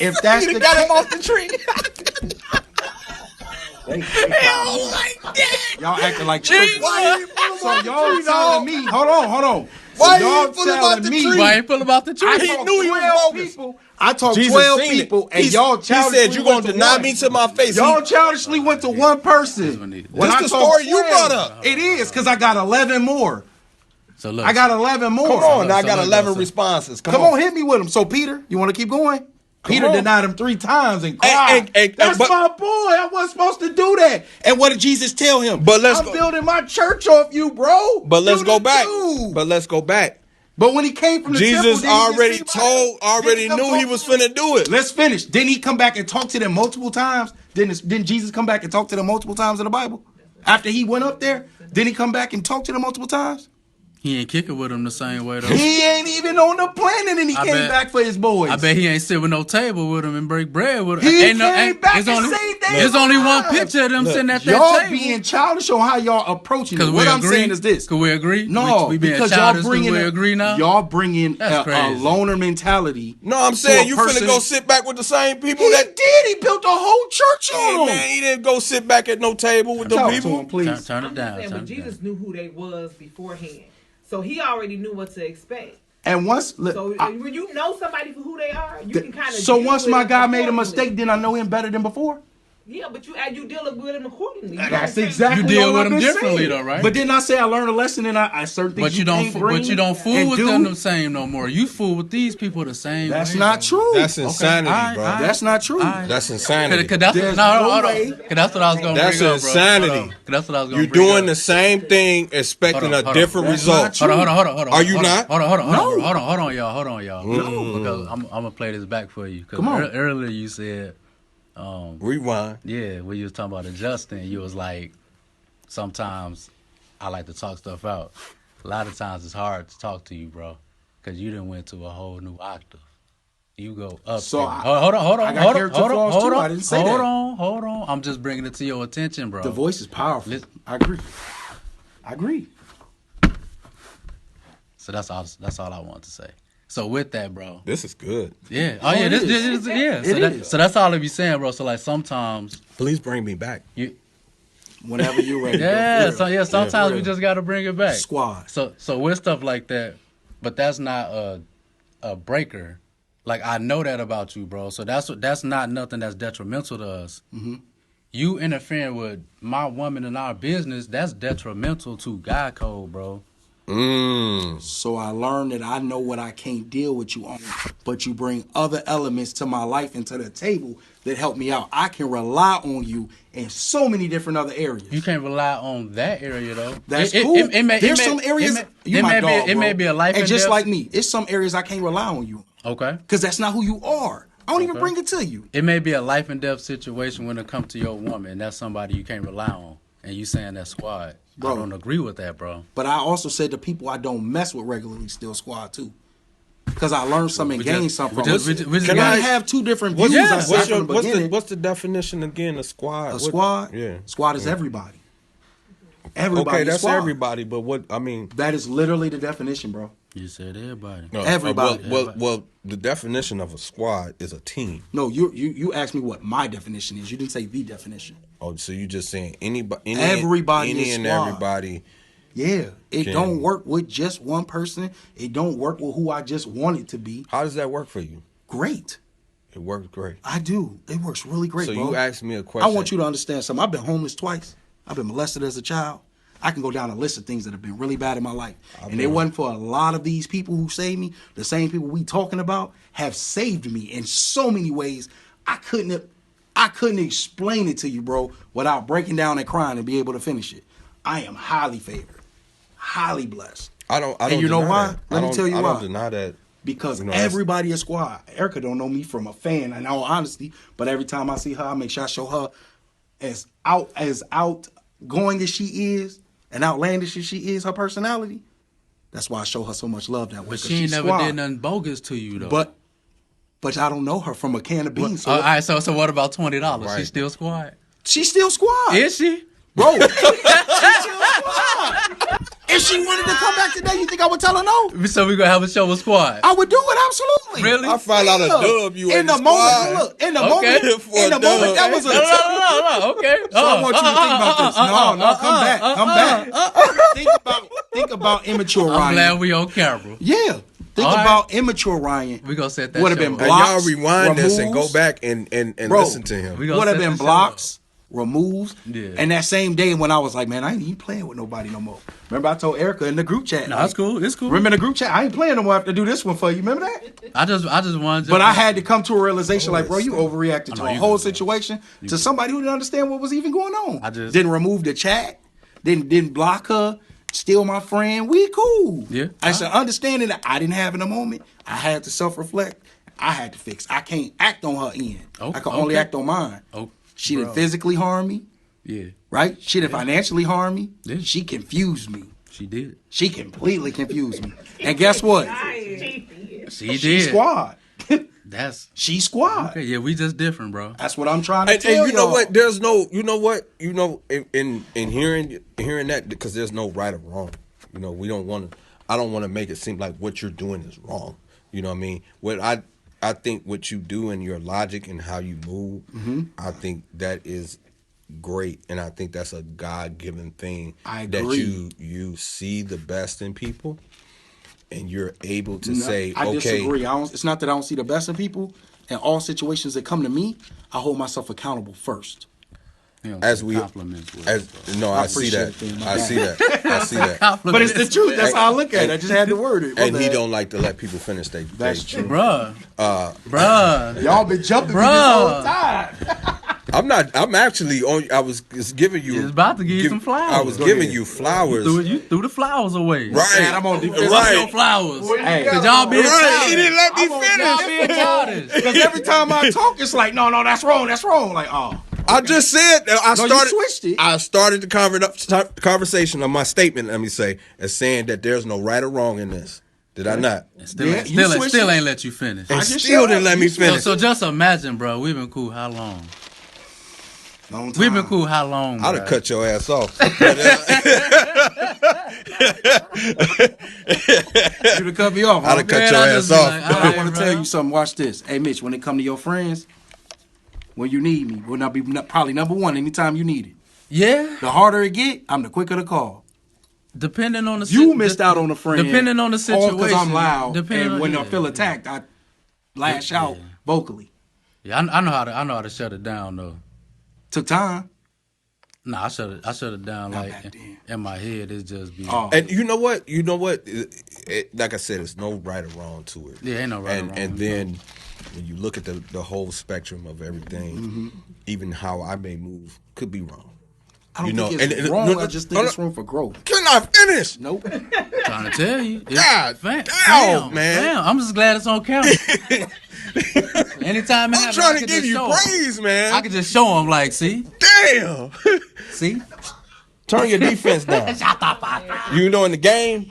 if that's the case, got him off the tree. Y'all acting like children. So y'all telling me, hold on. Why y'all you pull about the tree? Why he pull about the tree? He knew he was bogus. I talked 12 people, and y'all childishly He said, you going to deny me to my face. Y'all childishly went to one person. This the story you brought up. It is, because I got 11 more. So look, I got 11 more. Come on, I got 11 responses. Come on, hit me with them. So, Peter, you want to keep going? Peter denied him 3 times and cried. That's my boy. I wasn't supposed to do that. And what did Jesus tell him? I'm building my church off you, bro. But let's go back. But when he came from the Jesus temple, already knew he was finna do it. Let's finish. Didn't he come back and talk to them multiple times? Didn't Jesus come back and talk to them multiple times in the Bible? After he went up there, didn't he come back and talk to them multiple times? He ain't kicking with him the same way, though. He ain't even on the planet, and he came back for his boys. I bet he ain't sit with no table with him and break bread with him. He came back and saved their There's only one lives. picture of them sitting at that y'all table. being childish on how y'all approaching it. What I'm saying is this. Could we agree? No, we being because childish. y'all bringing we agree now? Y'all bringing That's a loner mentality. No, I'm saying you finna go sit back with the same people He did. He built a whole church on them. Man, he didn't go sit back at no table with them people. To him, please. Turn it down. But Jesus knew who they was beforehand. So he already knew what to expect. And once, when you know somebody for who they are, you can kind of. So once my guy made a mistake, then I know him better than before. Yeah, but you deal with him accordingly. That's exactly. You deal what with I'm him differently, saying. though, right? But then I say I learned a lesson, and I certain things. But you don't fool with them the same no more. You fool with these people the same. That's way, not bro. true. That's insanity, bro. That's not true. That's insanity. Cause that's what I was gonna That's bring up, bro. insanity. That's what I was gonna You're doing the same thing, expecting a different result. Hold on. Are you not? Hold on, y'all. No. Because I'm gonna play this back for you. Come on. Earlier you said. Rewind. Yeah, when you was talking about adjusting, you was like, sometimes I like to talk stuff out. A lot of times it's hard to talk to you, bro, because you done went to a whole new octave. You go up. So hold on. I got character flaws too. I didn't say that. Hold on. I'm just bringing it to your attention, bro. The voice is powerful. I agree. So that's all I want to say. So with that, bro. This is good. Yeah. Oh yeah. This yeah. So that's all I be saying, bro. So like sometimes. Please bring me back. Whenever you're ready. Yeah. Sometimes we just gotta bring it back. Squad. So with stuff like that, but that's not a breaker. Like I know that about you, bro. So that's not nothing that's detrimental to us. Mm-hmm. You interfering with my woman in our business, that's detrimental to God code, bro. So I learned that I know what I can't deal with you on, but you bring other elements to my life and to the table that help me out. I can rely on you in so many different other areas. You can't rely on that area though. That's cool. There's some areas it may be a life and just death. like me, it's some areas I can't rely on you. Okay. Because that's not who you are. I don't even bring it to you. It may be a life and death situation when it comes to your woman. That's somebody you can't rely on, and you saying that's squad. Bro, I don't agree with that, bro. But I also said the people I don't mess with regularly still squad too. Because I learned something and gained something from it. Can I have two different views? What's the definition again of squad? A squad? Yeah. Squad is everybody. Everybody. Okay, that's squad. Everybody, but what, I mean. That is literally the definition, bro. You said everybody. No, everybody. Well, the definition of a squad is a team. No, you asked me what my definition is. You didn't say the definition. Oh, so you just saying everybody is and squad. everybody. Yeah, it don't work with just one person. It don't work with who I just want it to be. How does that work for you? Great. It works great. I do. It works really great, so bro. You asked me a question. I want you to understand something. I've been homeless twice. I've been molested as a child. I can go down a list of things that have been really bad in my life. And it wasn't for a lot of these people who saved me. The same people we talking about have saved me in so many ways. I couldn't explain it to you, bro, without breaking down and crying and be able to finish it. I am highly favored, highly blessed. I don't. And you know why? That. Let me tell you why. I don't deny that. Because everybody is squad. Erica don't know me from a fan, in all honesty. But every time I see her, I make sure I show her as outgoing as she is and outlandish as she is, her personality. That's why I show her so much love that way. But she never did nothing bogus to you, though. But I don't know her from a can of beans. All right, so what about $20? Right. She still squad? She's still squad. Is she? Bro, she's still squad. If she wanted to come back today, you think I would tell her no? So we gonna have a show with squad? I would do it, absolutely. Really? I find out a dub you in the moment. Look, in the moment, that was a no. Okay. So I want you to think about this. Come back. Think about immature Ryan. I'm glad we on camera. Yeah. Think about immature Ryan. We gonna set that. Would have been blocks. And y'all rewind this and go back and listen to him. Would have been blocks. Removes. Yeah. And that same day when I was like, man, I ain't even playing with nobody no more. Remember I told Erica in the group chat. No, it's cool. It's cool. Remember in the group chat? I ain't playing no more after do this one for you. Remember that? I just wanted to. But I had to come to a realization like, bro, you overreacted to a whole situation to somebody who didn't understand what was even going on. I just didn't remove the chat. Didn't block her. Still my friend. We cool. Yeah. I said, understanding that I didn't have in a moment. I had to self-reflect. I had to fix. I can't act on her end. I can only act on mine. She didn't physically harm me. Yeah. Right? She didn't financially harm me. Yeah. She confused me. She did. She completely confused me. And guess what? She She squad. She squad. Okay, yeah, we just different, bro. That's what I'm trying to tell you. And you know what? There's no, in hearing that, because there's no right or wrong. You know, I don't want to make it seem like what you're doing is wrong. You know what I mean? What I think what you do and your logic and how you move, I think that is great, and I think that's a God-given thing. I agree. That you see the best in people, and you're able to say, I okay. disagree. It's not that I don't see the best in people. In all situations that come to me, I hold myself accountable first. I see that. I see that. But it's the truth. That's how I look at it. I just had to word it. And he don't like to let people finish their. That's true, bruh. Y'all been jumping me this whole time. I'm actually on. I was giving you. He was about to give you some flowers. I was giving you flowers. You threw the flowers away. Right. Man, I'm on defense. Right. Flowers. Hey, cause y'all being childish. He didn't let me finish. Because every time I talk, it's like, no, that's wrong. That's wrong. Like, oh. I just said you switched it. I started the conversation of my statement. Let me say, as saying that there's no right or wrong in this. Did I not? Still ain't let you finish. And still didn't let me finish. So just imagine, bro. We've been cool how long? We've been cool how long? I'd have cut your ass off. You'd have cut me off. I'd have cut your ass off. But I want to tell you something. Watch this. Hey, Mitch, when it come to your friends, when you need me, will not be probably number one anytime you need it. Yeah. The harder it get, I'm the quicker to call. Depending on the you missed out on a friend. Depending on the situation. Because I'm loud. And when I feel attacked, I lash out vocally. Yeah, I know how to shut it down though. Took time. Nah, I shut it down. Not Like back then. in my head, it's just be. Oh. And you know what? Like I said, there's no right or wrong to it. Yeah, ain't no right or wrong. And then when you look at the whole spectrum of everything, even how I may move could be wrong. I don't think it's wrong. I just think it's room for growth. Can I finish? Nope. Trying to tell you. God fam, man. Damn, I'm just glad it's on camera. Anytime it I'm happens, trying I to can give just you show 'em. praise, man. I can just show them, like, see? Damn. See? Turn your defense down. You know, in the game,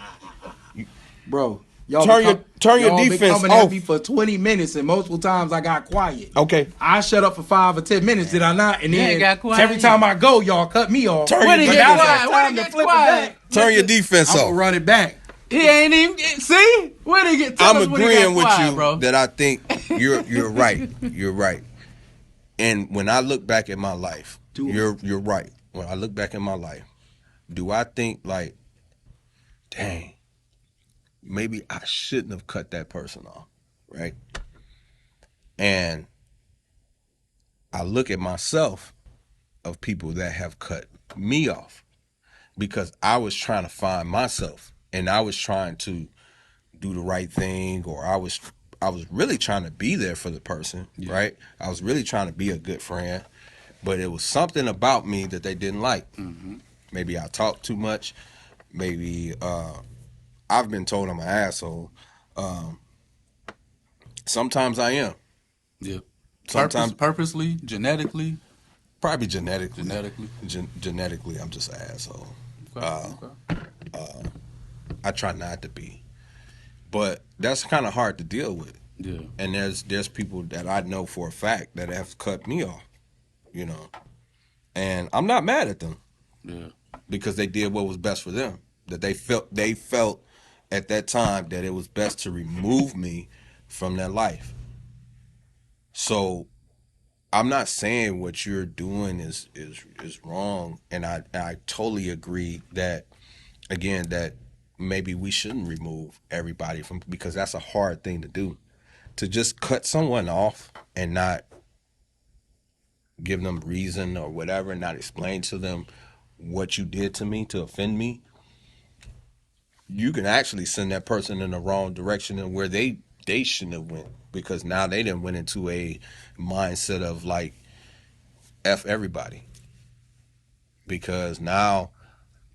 Bro, y'all turn your been defense coming off. at me for 20 minutes, and multiple times I got quiet. Okay. I shut up for 5 or 10 minutes, did I not? And You then ain't got quiet every time I go, y'all cut me off. Turn When your he defense get off. quiet? When he get quiet? Turn your defense I'm off. gonna run it back. He ain't even, see? When he get, tell I'm us when he got agreeing with quiet, you bro. that I think you're right. You're right. And when I look back at my life, you're right. When I look back at my life, do I think like, dang, maybe I shouldn't have cut that person off, right? And I look at myself of people that have cut me off because I was trying to find myself and I was trying to do the right thing, or I was really trying to be there for the person, right? I was really trying to be a good friend, but it was something about me that they didn't like. Maybe I talk too much. Maybe I've been told I'm an asshole. Sometimes I am. Yeah. Sometimes Purposely, genetically. probably genetically. Genetically. I'm just an asshole. Okay. I try not to be, but that's kind of hard to deal with. Yeah. And there's people that I know for a fact that have cut me off, you know, and I'm not mad at them. Yeah. Because they did what was best for them. That they felt at that time that it was best to remove me from their life. So I'm not saying what you're doing is wrong, and I totally agree that, again, that maybe we shouldn't remove everybody from, because that's a hard thing to do. To just cut someone off and not give them reason or whatever, not explain to them what you did to me to offend me, you can actually send that person in the wrong direction and where they shouldn't have went, because now they done went into a mindset of like F everybody, because now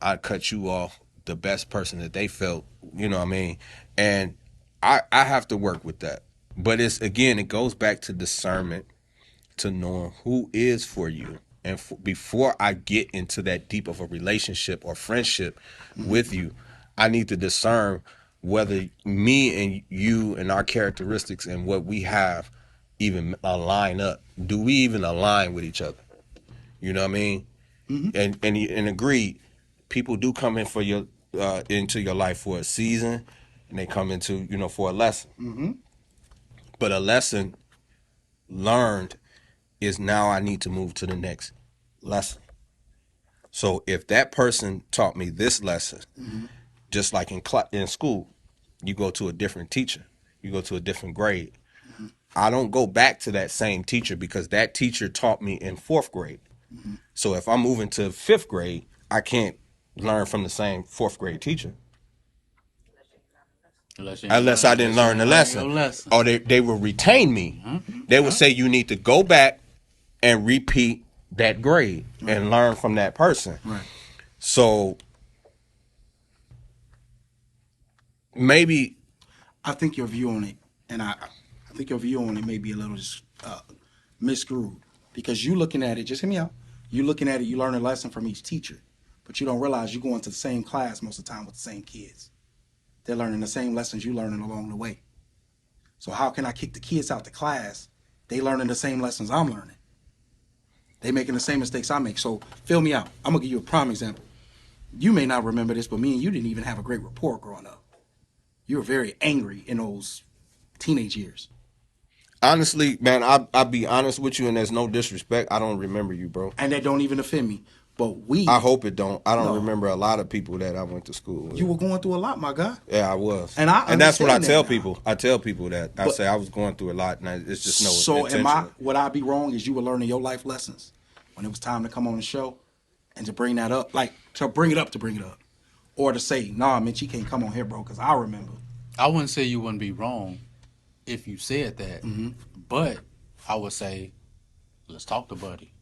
I cut you off, the best person that they felt, you know what I mean? And I have to work with that. But it's, again, it goes back to discernment, to knowing who is for you. And before I get into that deep of a relationship or friendship with you, I need to discern whether me and you and our characteristics and what we have even align up. Do we even align with each other? You know what I mean? And agreed, people do come in for your into your life for a season, and they come into, you know, for a lesson. But a lesson learned is now I need to move to the next lesson. So if that person taught me this lesson, just like in school, you go to a different teacher, you go to a different grade. I don't go back to that same teacher because that teacher taught me in 4th grade. So if I'm moving to 5th grade, I can't learn from the same 4th grade teacher. Unless I didn't learn the lesson. Or they will retain me. They will say you need to go back and repeat that grade and learn from that person. Right. So maybe I think your view on it, and I think your view on it may be a little miscrewed, because you looking at it, just hear me out, you looking at it, you learn a lesson from each teacher, but you don't realize you go into the same class most of the time with the same kids. They're learning the same lessons you learning along the way. So how can I kick the kids out the class? They learning the same lessons I'm learning. They making the same mistakes I make. So fill me out. I'm gonna give you a prime example. You may not remember this, but me and you didn't even have a great rapport growing up. You were very angry in those teenage years. honestly, man, I'll be honest with you, and there's no disrespect. I don't remember you, bro. And that don't even offend me. But I hope it don't. I don't No. remember a lot of people that I went to school with. You were going through a lot, my guy. Yeah, I was. And that's what I understand tell that now. people. I tell people that. I say I was going through a lot, and it's just no So intentional. would I be wrong is you were learning your life lessons when it was time to come on the show? and to bring that up, like to bring it up, or to say, nah, man, she can't come on here, bro, because I remember. I wouldn't say you wouldn't be wrong if you said that, but I would say, let's talk to Buddy.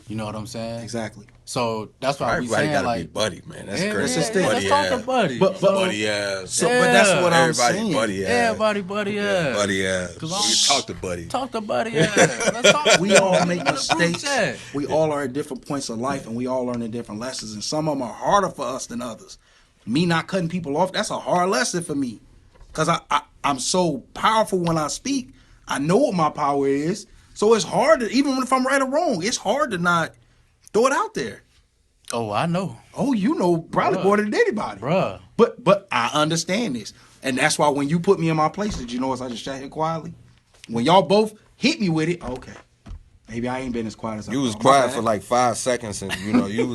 You know what I'm saying? Exactly. So that's why we Everybody saying gotta like, be buddy, man. That's yeah, crazy. That's just it. let's talk to Buddy. But Buddy ass. So, but that's what I'm Everybody saying. buddy ass. Everybody, Buddy, yeah. Buddy ass. Cause You talk to Buddy. Talk to Buddy, yeah. Let's talk. We all make In the group mistakes. chat. We all are at different points of life, and we all learn different lessons. And some of them are harder for us than others. Me not cutting people off, that's a hard lesson for me. Because I'm so powerful when I speak. I know what my power is. So it's hard to, even if I'm right or wrong, it's hard to not throw it out there. Oh, I know. Oh, you know probably Bruh. more than anybody. Bruh. But I understand this. And that's why when you put me in my place, did you notice I just sat here quietly? When y'all both hit me with it, okay. Maybe I ain't been as quiet as I You was thought. quiet My for bad. like 5 seconds, and you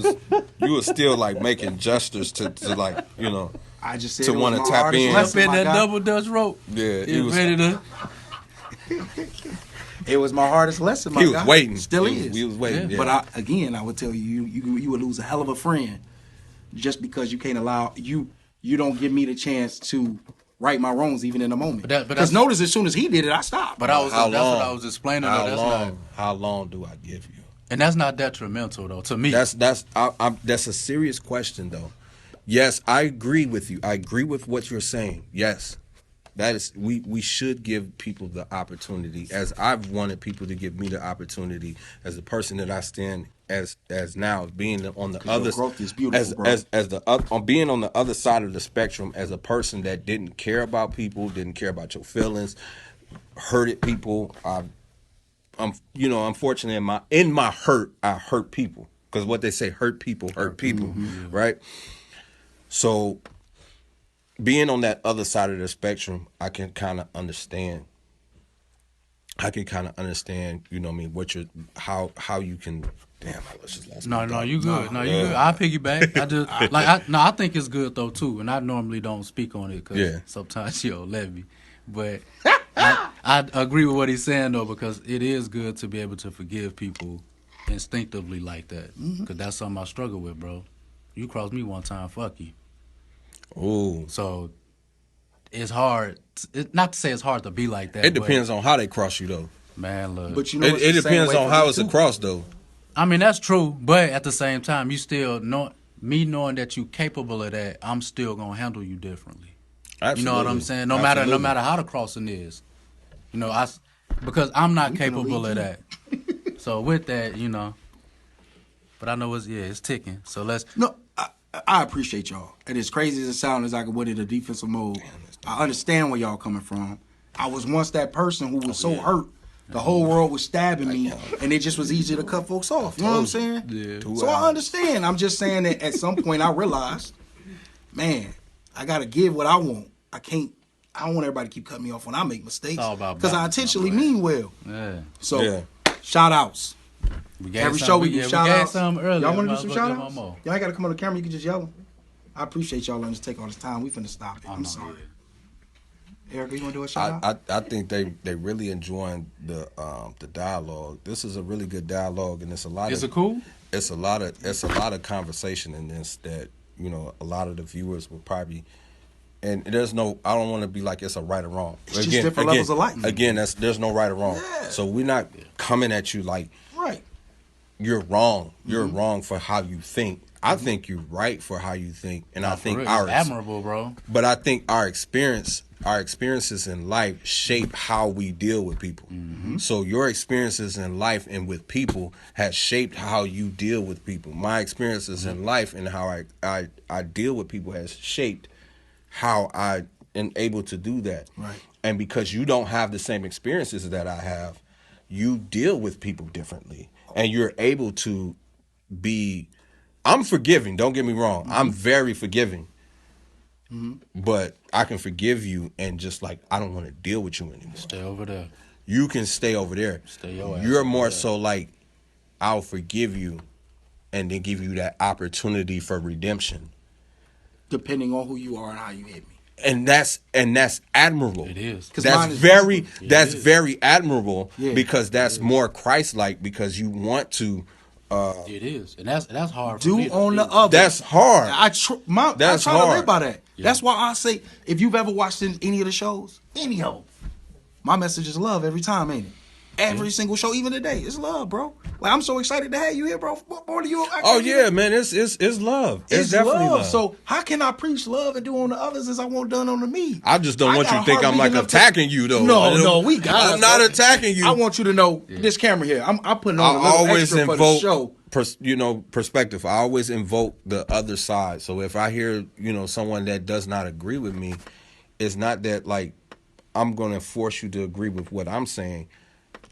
was still like making gestures to like I just said to it was wanna my tap hardest in. Up lesson, in my that guy. double dutch rope. Yeah, he You was- ready to? It was my hardest lesson, my he was guy. waiting. Still he is. Was, he was waiting. Yeah. Yeah. But I would tell you, you would lose a hell of a friend just because you can't allow you don't give me the chance to right my wrongs even in the moment. But Because that's- notice as soon as he did it, I stopped. But I was. How That's long? what I was explaining. Though. How That's long? not, How long do I give you? and that's not detrimental though to me. That's a serious question though. Yes, I agree with you. I agree with what you're saying. Yes, that is we should give people the opportunity, as I've wanted people to give me the opportunity as the person that I stand as now being on the other growth is beautiful, bro. as the on being on the other side of the spectrum as a person that didn't care about people, didn't care about your feelings, hurted people. Unfortunately, in my hurt, I hurt people, because what they say, hurt people, right? So, being on that other side of the spectrum, I can kind of understand. You know what I mean? What you're, how you can. Damn, I just lost. No, my you thought. good. No, you good. I piggyback. I just I think it's good though too, and I normally don't speak on it because sometimes you'll let me, but I agree with what he's saying though, because it is good to be able to forgive people instinctively like that, because that's something I struggle with, bro. You crossed me one time, fuck you. Ooh. So it's hard. Not to say it's hard to be like that. It depends on how they cross you though. Man, look. But you know, It depends on how it's across though. I mean, that's true, but at the same time, you still knowing that you capable of that, I'm still gonna handle you differently. Absolutely. You know what I'm saying? No Absolutely. matter how the crossing is, because I'm not capable of that. So with that, but I know it's ticking. So let's. No, I appreciate y'all. And as crazy as it sounds, as I could put it in a defensive mode, I understand where y'all coming from. I was once that person who was so hurt, the whole world was stabbing me, and it just was easy to cut folks off. You know what I'm saying? Yeah. So I understand. I'm just saying that at some point I realized, man, I gotta give what I want. I don't want everybody to keep cutting me off when I make mistakes. all about Because I balance, intentionally my man. mean well. Yeah. So, shout outs. We gave Every some- show we do we shout gave outs. some earlier. Y'all want to Might do some as well shout give outs? one more. Y'all ain't got to come on the camera. You can just yell them. I appreciate y'all letting us take all this time. We finna stop it. I'm sorry. Erica, you want to do a shout out? I think they really enjoying the dialogue. This is a really good dialogue, and it's a lot. Is it cool? It's a lot of conversation in this that a lot of the viewers will probably. And there's no. I don't want to be like it's a right or wrong. It's just different levels of light. Again, there's no right or wrong. Yeah. So we're not coming at you like Right. you're wrong. You're wrong for how you think. I think you're right for how you think, and I think It's our admirable, bro. But I think our experiences in life shape how we deal with people. So your experiences in life and with people has shaped how you deal with people. My experiences in life and how I deal with people has shaped how I am able to do that. Right. And because you don't have the same experiences that I have, you deal with people differently. And you're able to be... I'm forgiving, don't get me wrong. I'm very forgiving. But I can forgive you and just like, I don't want to deal with you anymore. Stay over there. You can stay over there. Stay your ass You're over more there. so like, I'll forgive you and then give you that opportunity for redemption. Depending on who you are and how you hit me. And that's admirable. It is. 'Cause mine That's is very admirable Yeah. because that's more Christ-like, because you want to It is, and that's hard. For Do me to on the do. other. That's hard. I try That's to live hard. by that. That's why I say, if you've ever watched any of the shows, any of them, my message is love every time, ain't it? Every single show, even today, it's love, bro. Like, I'm so excited to have you here, bro. What more do you? Oh yeah, man, it's love. It's definitely love. So how can I preach love and do on the others as I want done on the me? I just don't want you to think I'm like attacking you though. No, we got. I'm not attacking you. I want you to know this camera here. I'm putting on a little always extra for the show. Perspective. I always invoke the other side. So if I hear, someone that does not agree with me, it's not that like I'm going to force you to agree with what I'm saying.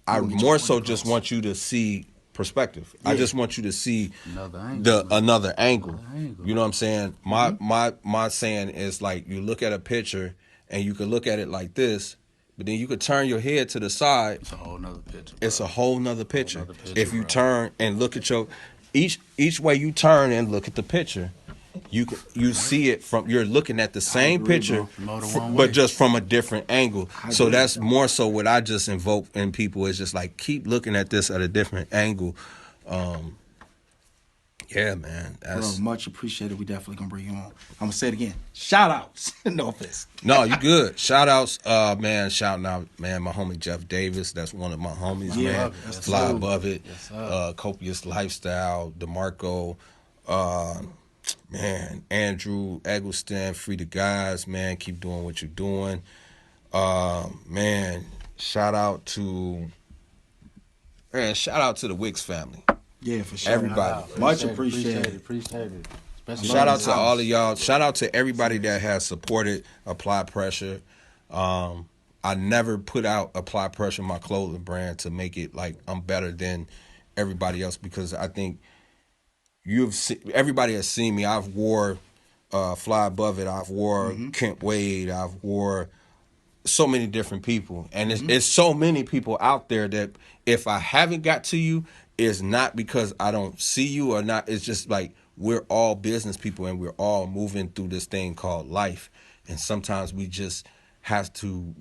I more so just want you to see perspective. Yeah. I just want you to see another angle. You know what I'm saying? My saying is like, you look at a picture and you could look at it like this, but then you could turn your head to the side. It's a whole nother picture. Bro. It's a whole nother picture. If you turn and look at each way you turn and look at the picture, you see it from, you're looking at the same picture, but just from a different angle. So that's more so what I just invoke in people is just like, keep looking at this at a different angle. Yeah, man. Bro, much appreciated. We definitely gonna bring you on. I'm gonna say it again. Shout outs. No offense. No, you good. Shout outs, man. Shouting out, man, my homie Jeff Davis. That's one of my homies, man. Fly above it. Copious Lifestyle, DeMarco, man, Andrew Eggleston, Free the Guys, man. Keep doing what you're doing. Man, shout out to the Wicks family. Yeah, for sure. Everybody. Much appreciated. Appreciate it. Shout out to all of y'all. Shout out to everybody that has supported Apply Pressure. I never put out Apply Pressure, my clothing brand, to make it like I'm better than everybody else, because I think everybody has seen me. I've wore Fly Above It. I've wore Kent Wade. I've wore so many different people. And it's so many people out there that if I haven't got to you, it's not because I don't see you or not. It's just like we're all business people and we're all moving through this thing called life. And sometimes we just have to,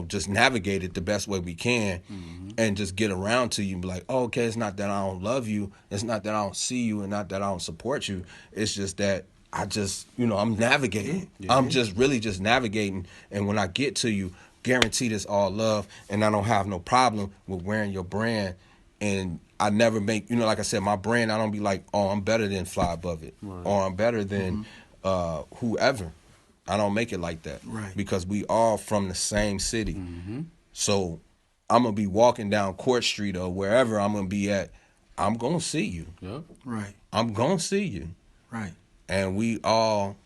just navigate it the best way we can and just get around to you and be like, oh, okay, it's not that I don't love you. It's not that I don't see you and not that I don't support you. It's just that I just, I'm navigating. Yeah. I'm just really just navigating. And when I get to you, guaranteed it's all love. And I don't have no problem with wearing your brand. And I never make, like I said, my brand, I don't be like, oh, I'm better than Fly Above It. Right. Or I'm better than whoever. I don't make it like that. Right. Because we all from the same city. So I'm going to be walking down Court Street or wherever I'm going to be at. I'm going to see you. Yep. Right. I'm going to see you. Right. And we all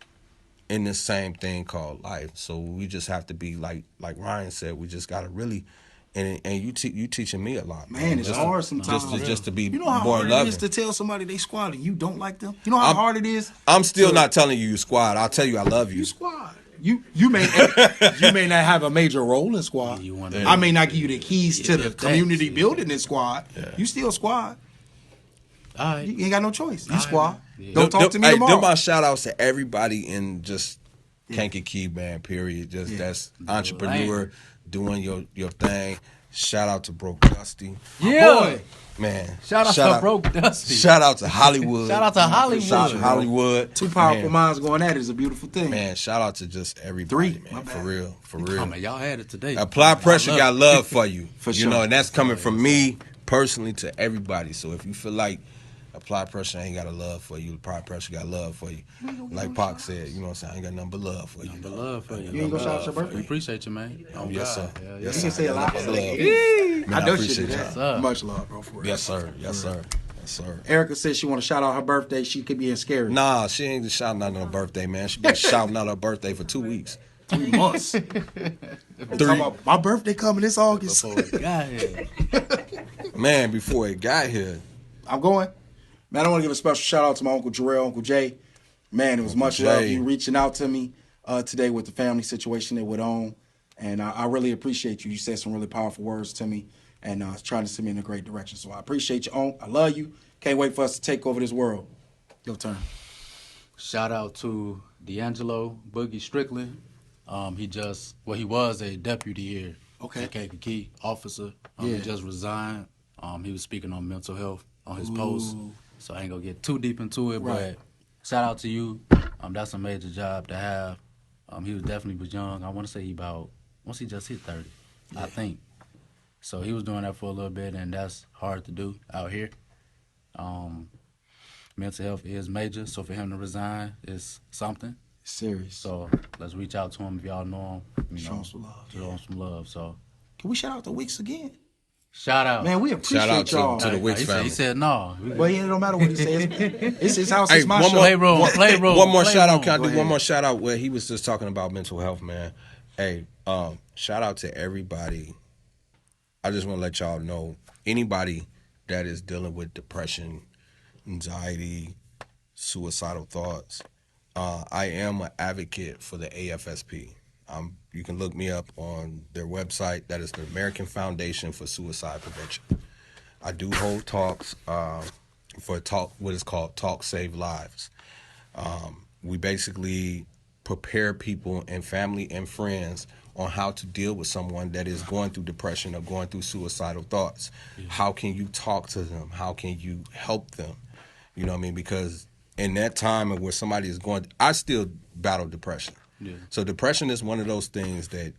in the same thing called life. So we just have to be like Ryan said, we just got to really, and you teaching me a lot. Man, it's hard sometimes. Just to be more loving. You know how hard it is to tell somebody they squad and you don't like them? You know how hard it is? I'm still not telling you squad. I'll tell you I love you. You squad. You may not have a major role in squad. I may not give you the keys to the community building in squad. Yeah. You still squad. All right. You ain't got no choice. You squad. Yeah. Don't talk to me tomorrow. Them my shout outs to everybody in just Kankakee, man, period. Just that's entrepreneur doing your thing. Shout out to Broke Dusty. Yeah. Boy. Man. Shout out to Broke Dusty. Shout out to Hollywood. Shout out to Hollywood. Shout out to Hollywood. Two powerful minds going at it is a beautiful thing. Man, shout out to just everybody, man. For real. Man, y'all had it today. Apply Pressure got love for you. For sure. And that's coming from me personally to everybody. So if you feel like Apply Pressure ain't got a love for you, Apply Pressure got love for you. Like Pac said, you know what I'm saying? I ain't got nothing but love for you. Nothing but love for you. You ain't gonna shout out your birthday? We appreciate you, man. Yes, sir. You can say a lot of love. I appreciate you. Much love, bro, for real. Yes, sir. Yes, sir. Yes, sir. Erica said she want to shout out her birthday. She could be scared. Nah, she ain't just shouting out her birthday, man. She been shouting out her birthday for 2 weeks. 3 months. About, my birthday coming this August. Before it got here. Man, before it got here. I'm going. Man, I want to give a special shout out to my Uncle Jarrell, Uncle Jay. Man, it was much love you reaching out to me today with the family situation that went on. And I really appreciate you. You said some really powerful words to me and trying to send me in a great direction. So I appreciate you, Uncle. I love you. Can't wait for us to take over this world. Your turn. Shout out to D'Angelo Boogie Strickland. He was a deputy here. Okay. Kankakee officer. He just resigned. He was speaking on mental health. on his post. So I ain't gonna get too deep into it, Right. but shout out to you. That's a major job to have. He was young. I want to say once he just hit 30, I think. So he was doing that for a little bit, and that's hard to do out here. Mental health is major, so for him to resign is something. Serious. So let's reach out to him if y'all know him. Show him some love. Show him some love. So Can we shout out the Weeks again? shout out. Man, we appreciate Shout out y'all. to the Wicks he family. said no. But it don't matter what he says. It's his house. Hey, It's my one show. more- Playroom. One more Playroom. shout out. Can I Go do ahead. one more shout out where he was just talking about mental health, man? Hey, shout out to everybody. I just want to let y'all know, anybody that is dealing with depression, anxiety, suicidal thoughts, I am an advocate for the AFSP. You can look me up on their website. That is the American Foundation for Suicide Prevention. I do hold talks what is called Talk Save Lives. We basically prepare people and family and friends on how to deal with someone that is going through depression or going through suicidal thoughts. Yeah. How can you talk to them? How can you help them? You know what I mean? Because in that time where somebody is going, I still battle depression. Yeah. So depression is one of those things that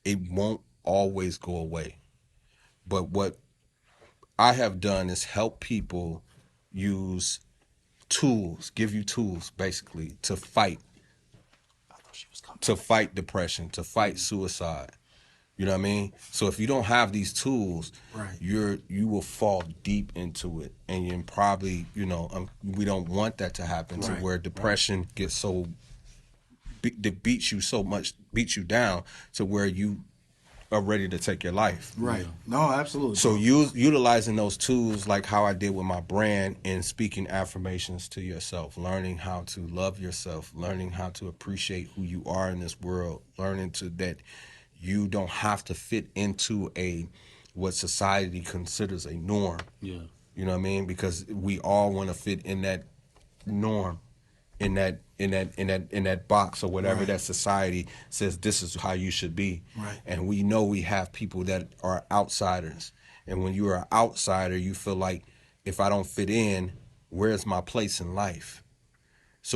it won't always go away. But what I have done is help people use tools, give you tools basically to fight depression, to fight suicide. You know what I mean? So if you don't have these tools, right, you will fall deep into it, and you probably, we don't want that to happen, to where depression gets so that beats you down to where you are ready to take your life. Right. No, absolutely. So utilizing those tools, like how I did with my brand, and speaking affirmations to yourself, learning how to love yourself, learning how to appreciate who you are in this world, learning that you don't have to fit into what society considers a norm. Yeah. You know what I mean? Because we all want to fit in that norm, in that box or whatever that society says this is how you should be. Right. And we know we have people that are outsiders. And when you are an outsider, you feel like, if I don't fit in, where's my place in life?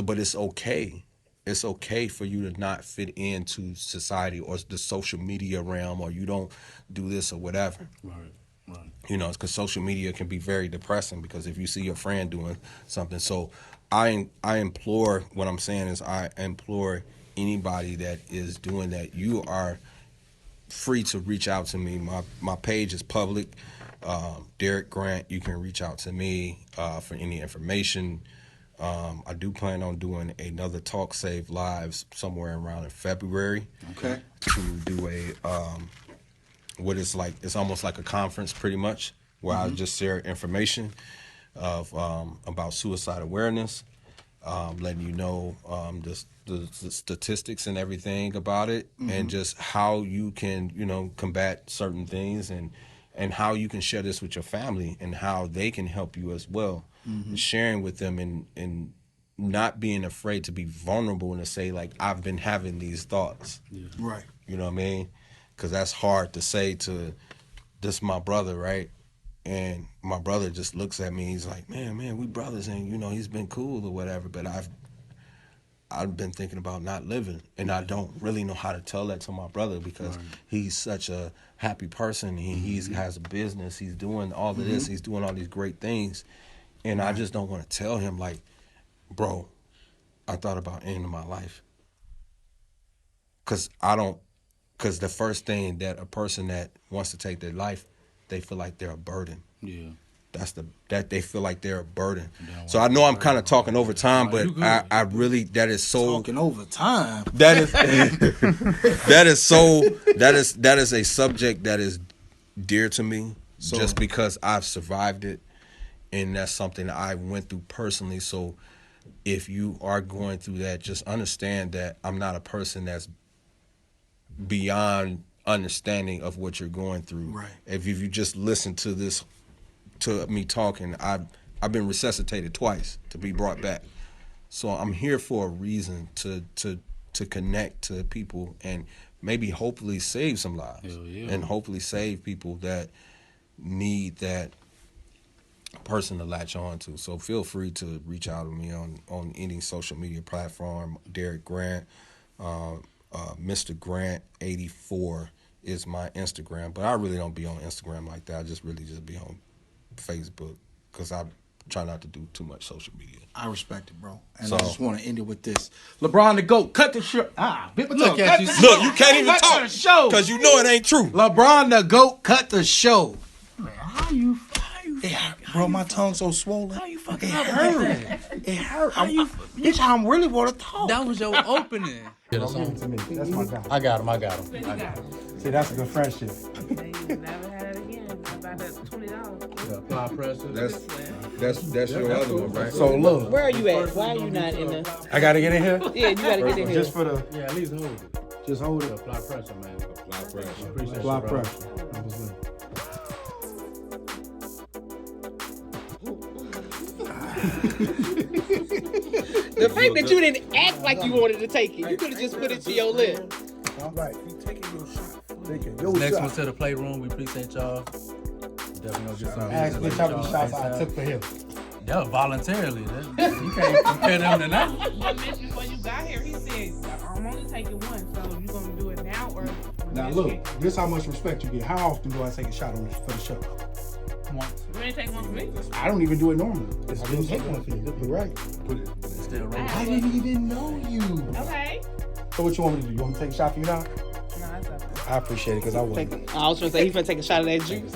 But it's okay. It's okay for you to not fit into society or the social media realm, or you don't do this or whatever. Right. Because social media can be very depressing, because if you see your friend doing something. So I implore, what I'm saying is, I implore anybody that is doing that, you are free to reach out to me. My page is public. Derek Grant, you can reach out to me for any information. I do plan on doing another Talk Save Lives somewhere around in February. Okay. To do what is like, it's almost like a conference pretty much, where I just share information of about suicide awareness, letting you know the statistics and everything about it, and just how you can combat certain things, and how you can share this with your family, and how they can help you as well. Sharing with them, and not being afraid to be vulnerable and to say, like, I've been having these thoughts. Yeah. Right. You know what I mean? Because that's hard to say to this my brother, right? And my brother just looks at me. He's like, man, we brothers, and he's been cool or whatever. But I've been thinking about not living, and I don't really know how to tell that to my brother, because he's such a happy person. He has a business. He's doing all of this. He's doing all these great things, and I just don't want to tell him, like, bro, I thought about ending my life. Because the first thing that a person that wants to take their life, they feel like they're a burden. Yeah. That they feel like they're a burden. So I know I'm kind of talking over time, but I really, that is so talking over time. That is that is a subject that is dear to me, just because I've survived it, and that's something I went through personally. So if you are going through that, just understand that I'm not a person that's beyond understanding of what you're going through. Right. If you just listen to me talking, I've been resuscitated twice to be brought back. So I'm here for a reason, to connect to people, and maybe hopefully save some lives. And hopefully save people that need that person to latch on to. So feel free to reach out to me on any social media platform. Derek Grant, Mr. Grant 84 is my Instagram, but I really don't be on Instagram like that. I just really be on Facebook because I try not to do too much social media. I respect it, bro. And I just want to end it with this. LeBron the GOAT, cut the show. Look at you. Look, you can't even talk because you know it ain't true. LeBron the GOAT, cut the show. Man, how you Bro, my tongue's so swollen. How you fucking It up hurt. like that? It hurt. This how I'm really want to talk. That was your opening. Don't give it to me. That's my guy. I got him. See, that's a good friendship. They never had it again. About that $20. The apply pressure. That's your other one, right? So look, Where are you at? Why are you not in the? I gotta get in here. Yeah, you gotta get in here. Just for the, Yeah, at least hold it. just hold it. Apply pressure, man. Apply pressure. Appreciate Apply you, bro. pressure. That was it. The fact that you didn't act like you wanted to take it, you could have just put it to your lip. All right. You taking your shot. Taking your Next shot. one to the playroom. We appreciate y'all. Definitely gonna get some. Ask me how many shots I took for him. That was voluntarily. You can't compare them to that. You mentioned before you got here, he said, I'm only taking one, so you gonna do it now or? Now look, this is how much respect you get. How often do I take a shot on this for the show? Once. You ain't take one for me? I don't even do it normally. I didn't take one for you. You're right. Still rolling. I didn't even know you. Okay. So what you want me to do? You want me to take a shot for you now? No, that's okay. I appreciate it because I wasn't. I was gonna say he finna take a shot of that juice.